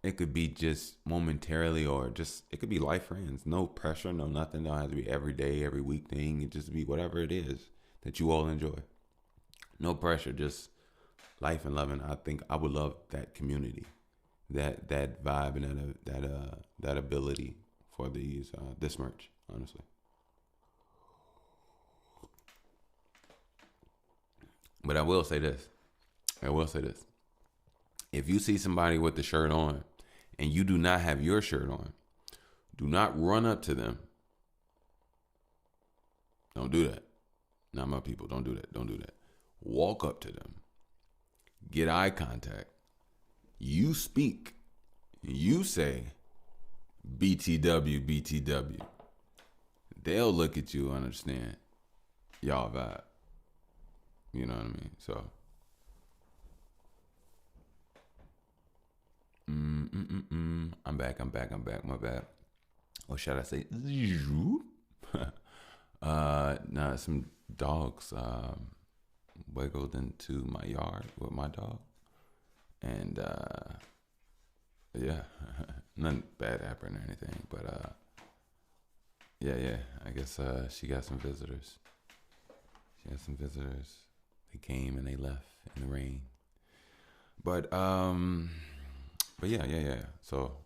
Speaker 1: It could be just momentarily, or just, it could be life friends. No pressure, no nothing. Don't have to be every day, every week thing. It just be whatever it is that you all enjoy. No pressure, just life and loving. I think I would love that community, that vibe, and that ability for this merch, honestly. But I will say this. If you see somebody with the shirt on and you do not have your shirt on, do not run up to them. Don't do that. Not my people. Don't do that. Don't do that. Walk up to them. Get eye contact. You speak. You say, BTW, BTW. They'll look at you and understand y'all vibe. You know what I mean? So, I'm back. My bad. Or should I say, nah, some dogs wiggled into my yard with my dog, and yeah, nothing bad happened or anything, but yeah. I guess she got some visitors. They came and they left in the rain. But yeah. So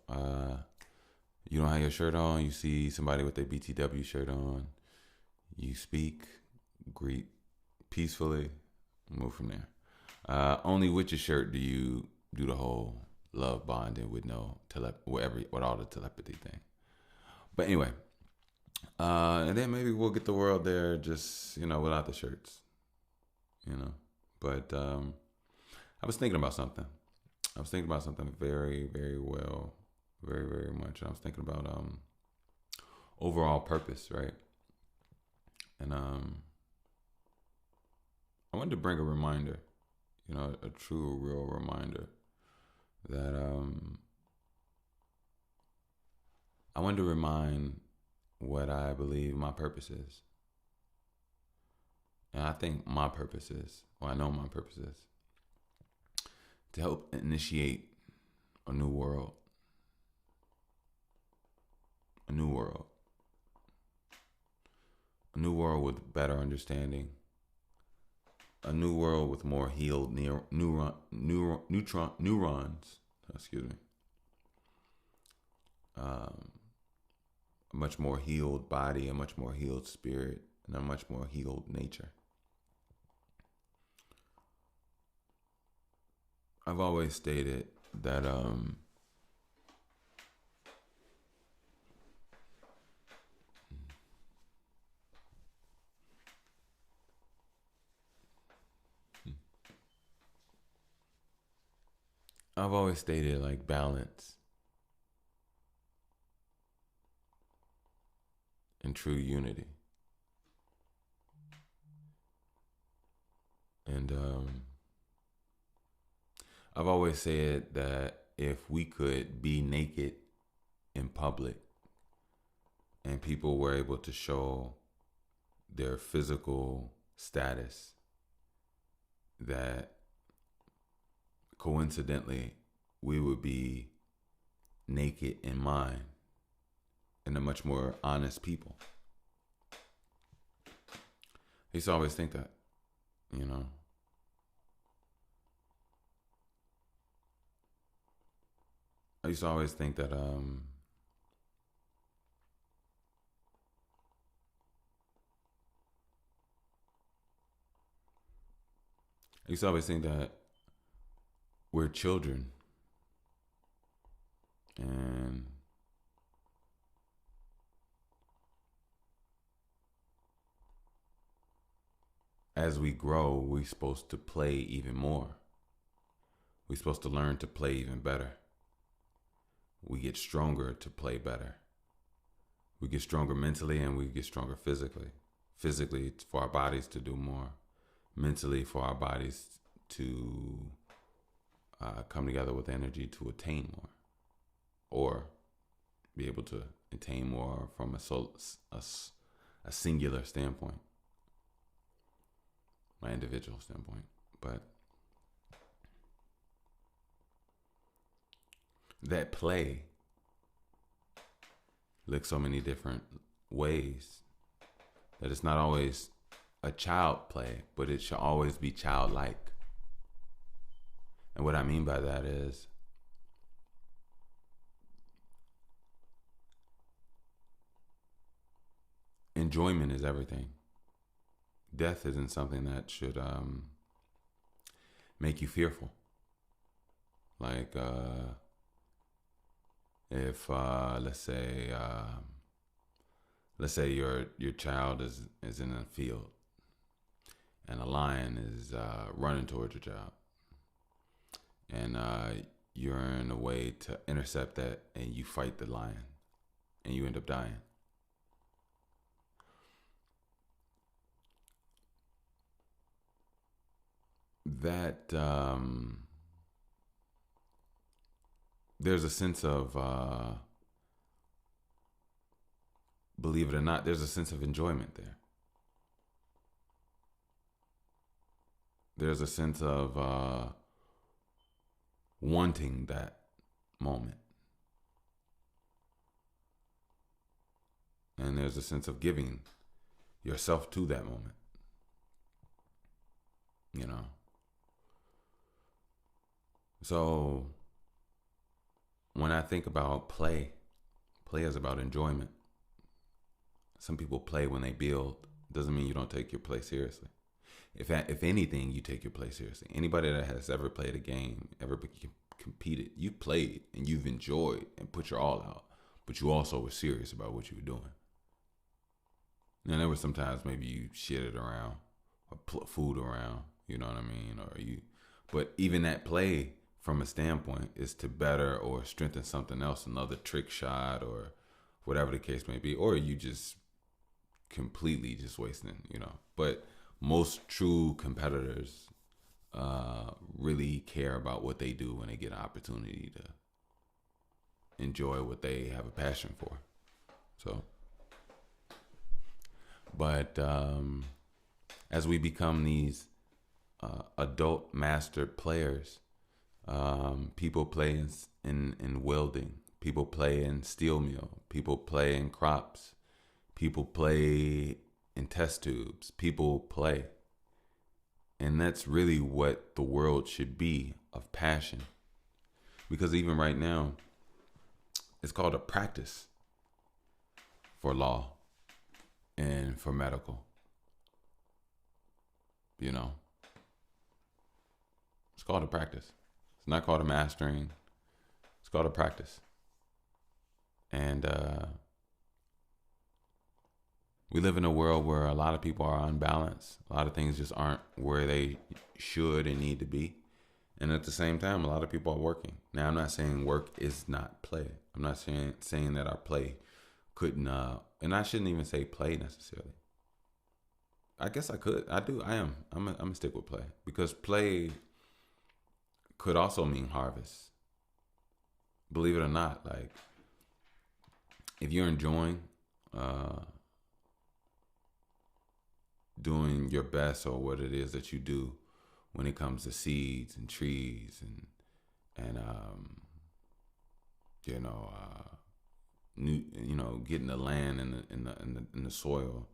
Speaker 1: you don't have your shirt on, you see somebody with their BTW shirt on, you speak, greet peacefully, move from there. Only with your shirt do you do the whole love bonding with no with all the telepathy thing. But anyway, and then maybe we'll get the world there just, without the shirts, But I was thinking about something. Very, very well, very, very much. I was thinking about overall purpose, right? And I wanted to bring a reminder, a true, real reminder that I wanted to remind what I believe my purpose is. And I think my purpose is, I know my purpose is, to help initiate a new world. A new world. A new world with better understanding. A new world with more healed neurons. Excuse me. A much more healed body, a much more healed spirit, and a much more healed nature. I've always stated that like balance and true unity. And I've always said that if we could be naked in public and people were able to show their physical status, that coincidentally we would be naked in mind and a much more honest people. I used to always think that, I used to always think that I used to always think that we're children, and as we grow, we're supposed to play even more. We're supposed to learn to play even better. We get stronger to play better. We get stronger mentally and we get stronger physically. Physically, it's for our bodies to do more. Mentally, for our bodies to come together with energy to attain more, or be able to attain more from a singular standpoint, my individual standpoint. But that play looks so many different ways that it's not always a child play, but it should always be childlike. And what I mean by that is enjoyment is everything. Death isn't something that should make you fearful. Like if let's say your child is in a field and a lion is running towards your child, and you're in a way to intercept that, and you fight the lion, and you end up dying. That there's a sense of believe it or not, there's a sense of enjoyment there. There's a sense of wanting that moment. And there's a sense of giving yourself to that moment. You know? So when I think about play is about enjoyment. Some people play when they build. Doesn't mean you don't take your play seriously. If anything, you take your play seriously. Anybody that has ever played a game, ever competed, you've played and you've enjoyed and put your all out, but you also were serious about what you were doing. And there were sometimes maybe you shitted around or food around, you know what I mean? But even that play from a standpoint is to better or strengthen something else, another trick shot or whatever the case may be, or you just completely just wasting, But most true competitors really care about what they do when they get an opportunity to enjoy what they have a passion for. So, but as we become these adult master players, people play in welding, people play in steel mill, people play in crops, people play in test tubes, people play. And that's really what the world should be, of passion. Because even right now, it's called a practice for law and for medical. It's called a practice. It's not called a mastering. It's called a practice. And we live in a world where a lot of people are unbalanced. A lot of things just aren't where they should and need to be. And at the same time, a lot of people are working. Now, I'm not saying work is not play. I'm not saying that our play couldn't, and I shouldn't even say play necessarily. I guess I could. I do. I am. I'm going to stick with play. Because play could also mean harvest. Believe it or not, like, if you're enjoying doing your best or what it is that you do when it comes to seeds and trees and getting the land and the soil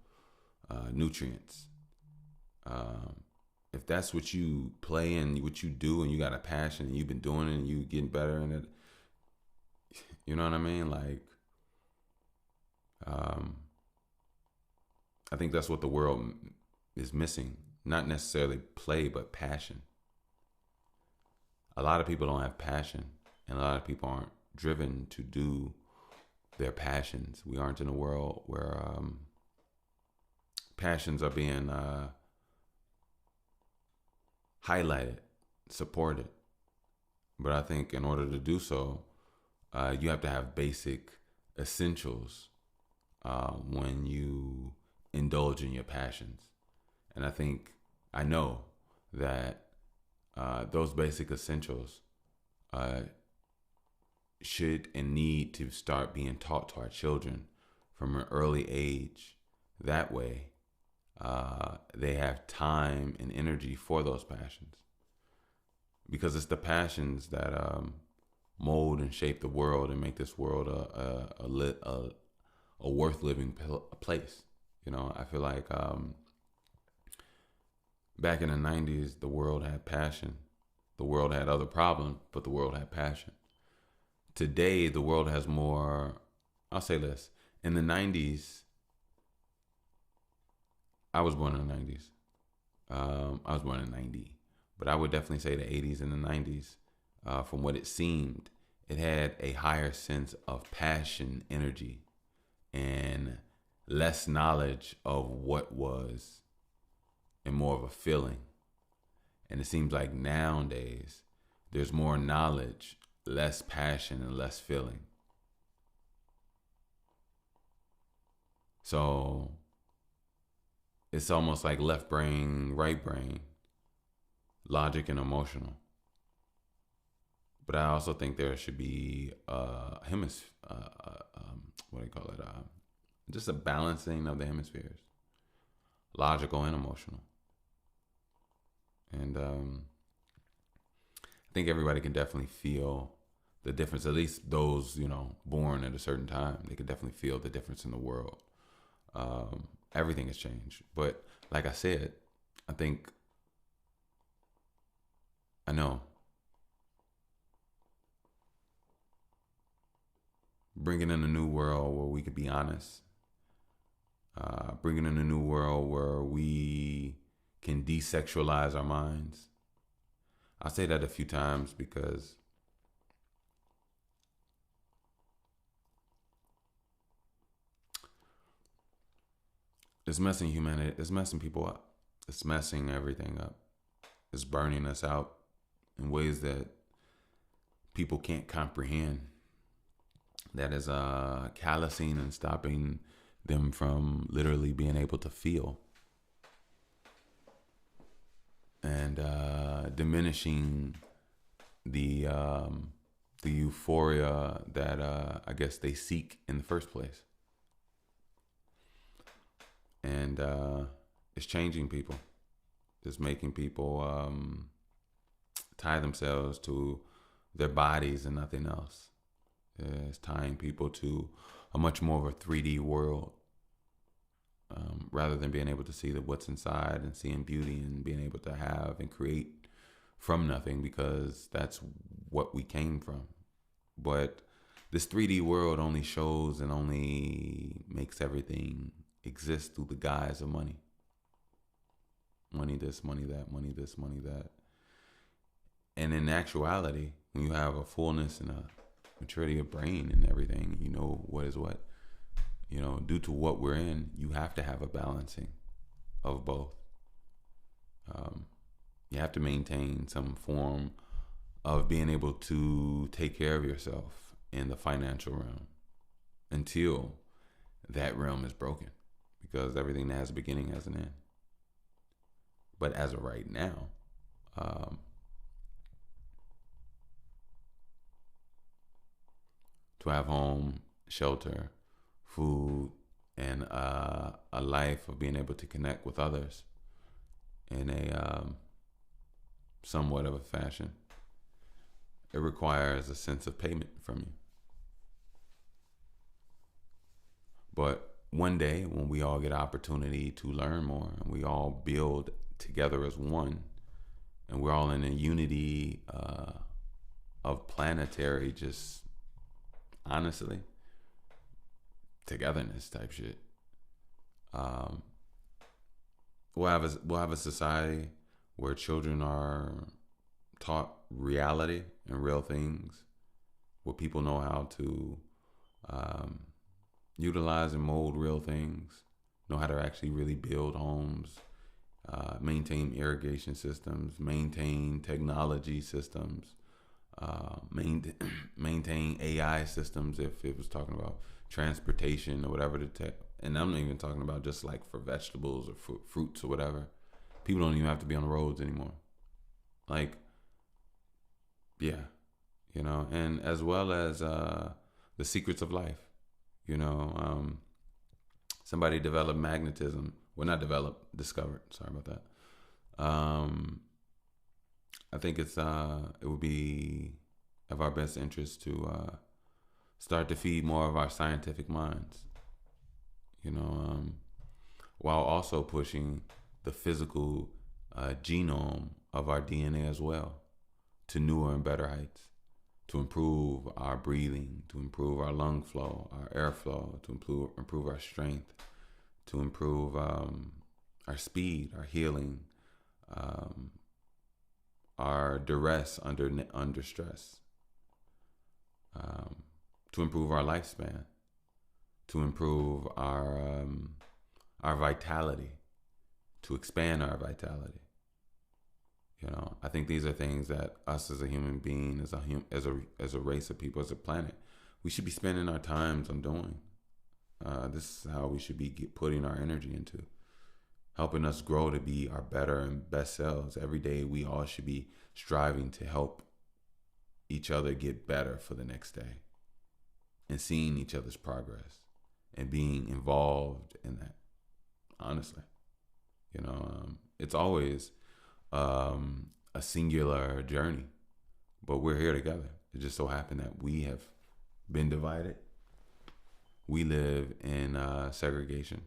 Speaker 1: nutrients. If that's what you play and what you do, and you got a passion and you've been doing it and you getting better in it, you know what I mean? Like, I think that's what the world is missing not necessarily play, but passion. A lot of people don't have passion, and a lot of people aren't driven to do their passions. We aren't in a world where passions are being highlighted, supported. But I think in order to do so, you have to have basic essentials when you indulge in your passions. And I know that those basic essentials should and need to start being taught to our children from an early age. That way, they have time and energy for those passions. Because it's the passions that mold and shape the world and make this world a worth living place. You know, I feel like back in the 90s, the world had passion. The world had other problems, but the world had passion. Today, the world has more. I'll say this. In the 90s, I was born in the 90s. I was born in 90. But I would definitely say the 80s and the 90s, from what it seemed, it had a higher sense of passion, energy, and less knowledge of what was and more of a feeling. And it seems like nowadays there's more knowledge, less passion, and less feeling. So it's almost like left brain, right brain, logic and emotional. But I also think there should be what do you call it? Just a balancing of the hemispheres, logical and emotional. And I think everybody can definitely feel the difference. At least those, born at a certain time, they can definitely feel the difference in the world. Everything has changed. But like I said, I know bringing in a new world where we could be honest, bringing in a new world where we can desexualize our minds. I'll say that a few times because it's messing humanity, it's messing people up. It's messing everything up. It's burning us out in ways that people can't comprehend. That is callousing and stopping them from literally being able to feel. And diminishing the euphoria that I guess they seek in the first place. And it's changing people. It's making people tie themselves to their bodies and nothing else. It's tying people to a much more of a 3D world, rather than being able to see what's inside and seeing beauty and being able to have and create from nothing, because that's what we came from. But this 3D world only shows and only makes everything exist through the guise of money. Money this, money that, money this, money that. And in actuality, when you have a fullness and a maturity of brain and everything, you know what is what. Due to what we're in, you have to have a balancing of both. You have to maintain some form of being able to take care of yourself in the financial realm until that realm is broken, because everything that has a beginning has an end. But as of right now, to have home, shelter, food, and a life of being able to connect with others in a somewhat of a fashion, it requires a sense of payment from you. But one day, when we all get an opportunity to learn more and we all build together as one, and we're all in a unity of planetary, just honestly, togetherness type shit, we'll have a society where children are taught reality and real things, where people know how to um, utilize and mold real things, know how to actually really build homes, maintain irrigation systems, maintain technology systems, maintain AI systems. If it was talking about transportation or whatever the tech, and I'm not even talking about just like for vegetables or fruits or whatever. People don't even have to be on the roads anymore. Like, yeah, and as well as the secrets of life. You know, somebody developed magnetism. Well, not developed, discovered. Sorry about that. I think it would be of our best interest to start to feed more of our scientific minds. You know, while also pushing the physical genome of our DNA as well to newer and better heights, to improve our breathing, to improve our lung flow, our airflow, to improve our strength, to improve our speed, our healing, our duress under stress, to improve our lifespan, to improve our vitality, to expand our vitality. I think these are things that us as a human being, as a race of people, as a planet, we should be spending our times on doing. This is how we should be putting our energy into, helping us grow to be our better and best selves. Every day, we all should be striving to help each other get better for the next day, and seeing each other's progress and being involved in that. Honestly, it's always a singular journey, but we're here together. It just so happened that we have been divided. We live in segregation,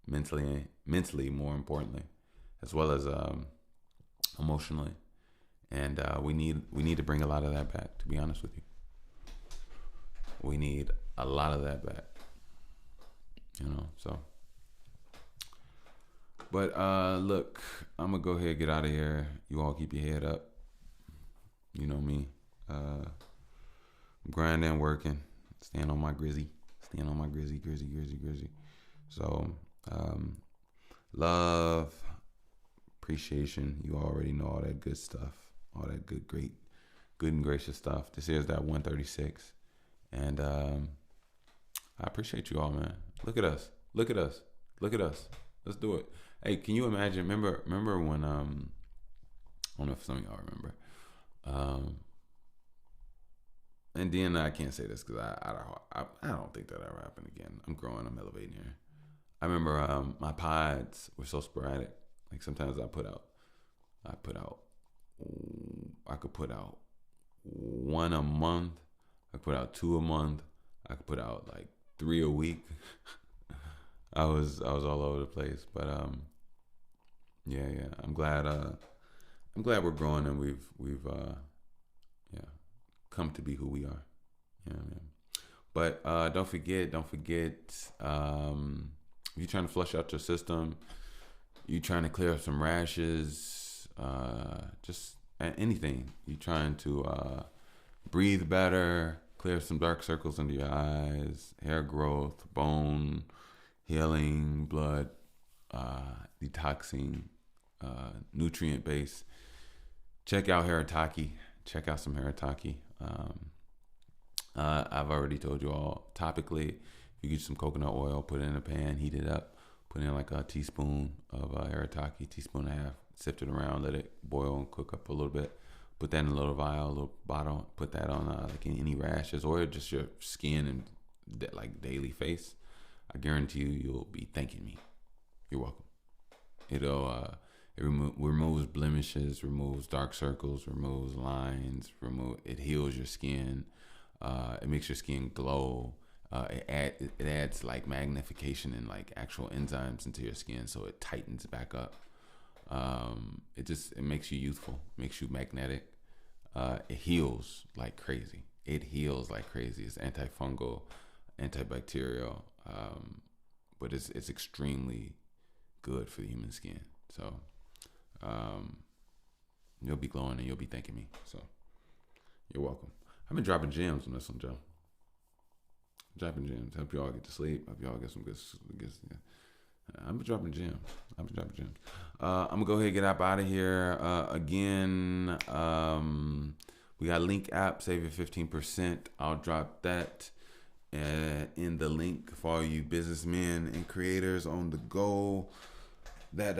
Speaker 1: mentally, more importantly, as well as emotionally, and we need to bring a lot of that back. To be honest with you, we need a lot of that back. So. But look, I'm gonna go ahead and get out of here. You all keep your head up. You know me. I'm grinding, working, staying on my grizzy. So, love, appreciation. You already know all that good stuff, all that good and gracious stuff. This is that 136, and I appreciate you all, man. Look at us. Let's do it. Hey, can you imagine? Remember when I don't know if some of y'all remember. And then I can't say this because I don't think that ever happened again. I'm growing. I'm elevating here. I remember my pods were so sporadic. Like sometimes I could put out one a month. I could put out two a month. I could put out like 3 a week. I was all over the place, but yeah. I'm glad we're growing and we've come to be who we are. But don't forget. If you're trying to flush out your system, you're trying to clear up some rashes, just anything. You're trying to breathe better, clear some dark circles under your eyes, hair growth, bone healing, blood detoxing, nutrient base. Check out Harataki. Check out some Harataki. I've already told you all. Topically, you get some coconut oil, put it in a pan, heat it up, put in like a teaspoon of Harataki, teaspoon and a half, sift it around, let it boil and cook up a little bit. Put that in a little vial, a little bottle. Put that on like any rashes or just your skin and like daily face. I guarantee you'll be thanking me. You're welcome. It removes blemishes, removes dark circles, removes lines, it heals your skin. It makes your skin glow. It adds like magnification and like actual enzymes into your skin, so it tightens back up. It makes you youthful, makes you magnetic. It heals like crazy. It's antifungal, antibacterial, but it's extremely good for the human skin. So you'll be glowing and you'll be thanking me. So you're welcome. I've been dropping gems on this one, Joe. Dropping gems. Help y'all get to sleep. Help y'all get some good. Yeah. I've been dropping gems. I'm gonna go ahead and get up out of here. Again, we got Link app, save your 15%. I'll drop that in the link for all you businessmen and creators on the go that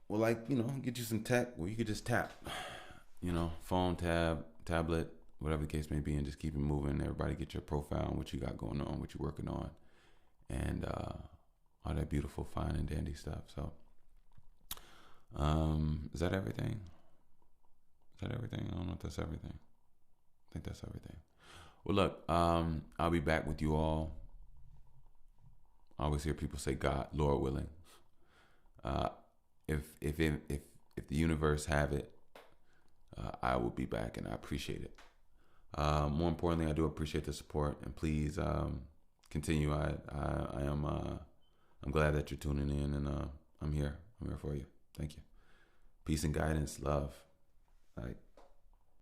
Speaker 1: will get you some tech where you could just tap, phone, tablet, whatever the case may be, and just keep it moving. Everybody get your profile and what you got going on, what you're working on, and all that beautiful, fine and dandy stuff. So, is that everything? I don't know if that's everything. I think that's everything. Well, look, I'll be back with you all. I always hear people say, "God, Lord willing." If the universe have it, I will be back, and I appreciate it. More importantly, I do appreciate the support, and please continue. I'm glad that you're tuning in, and I'm here. I'm here for you. Thank you. Peace and guidance, love. All right.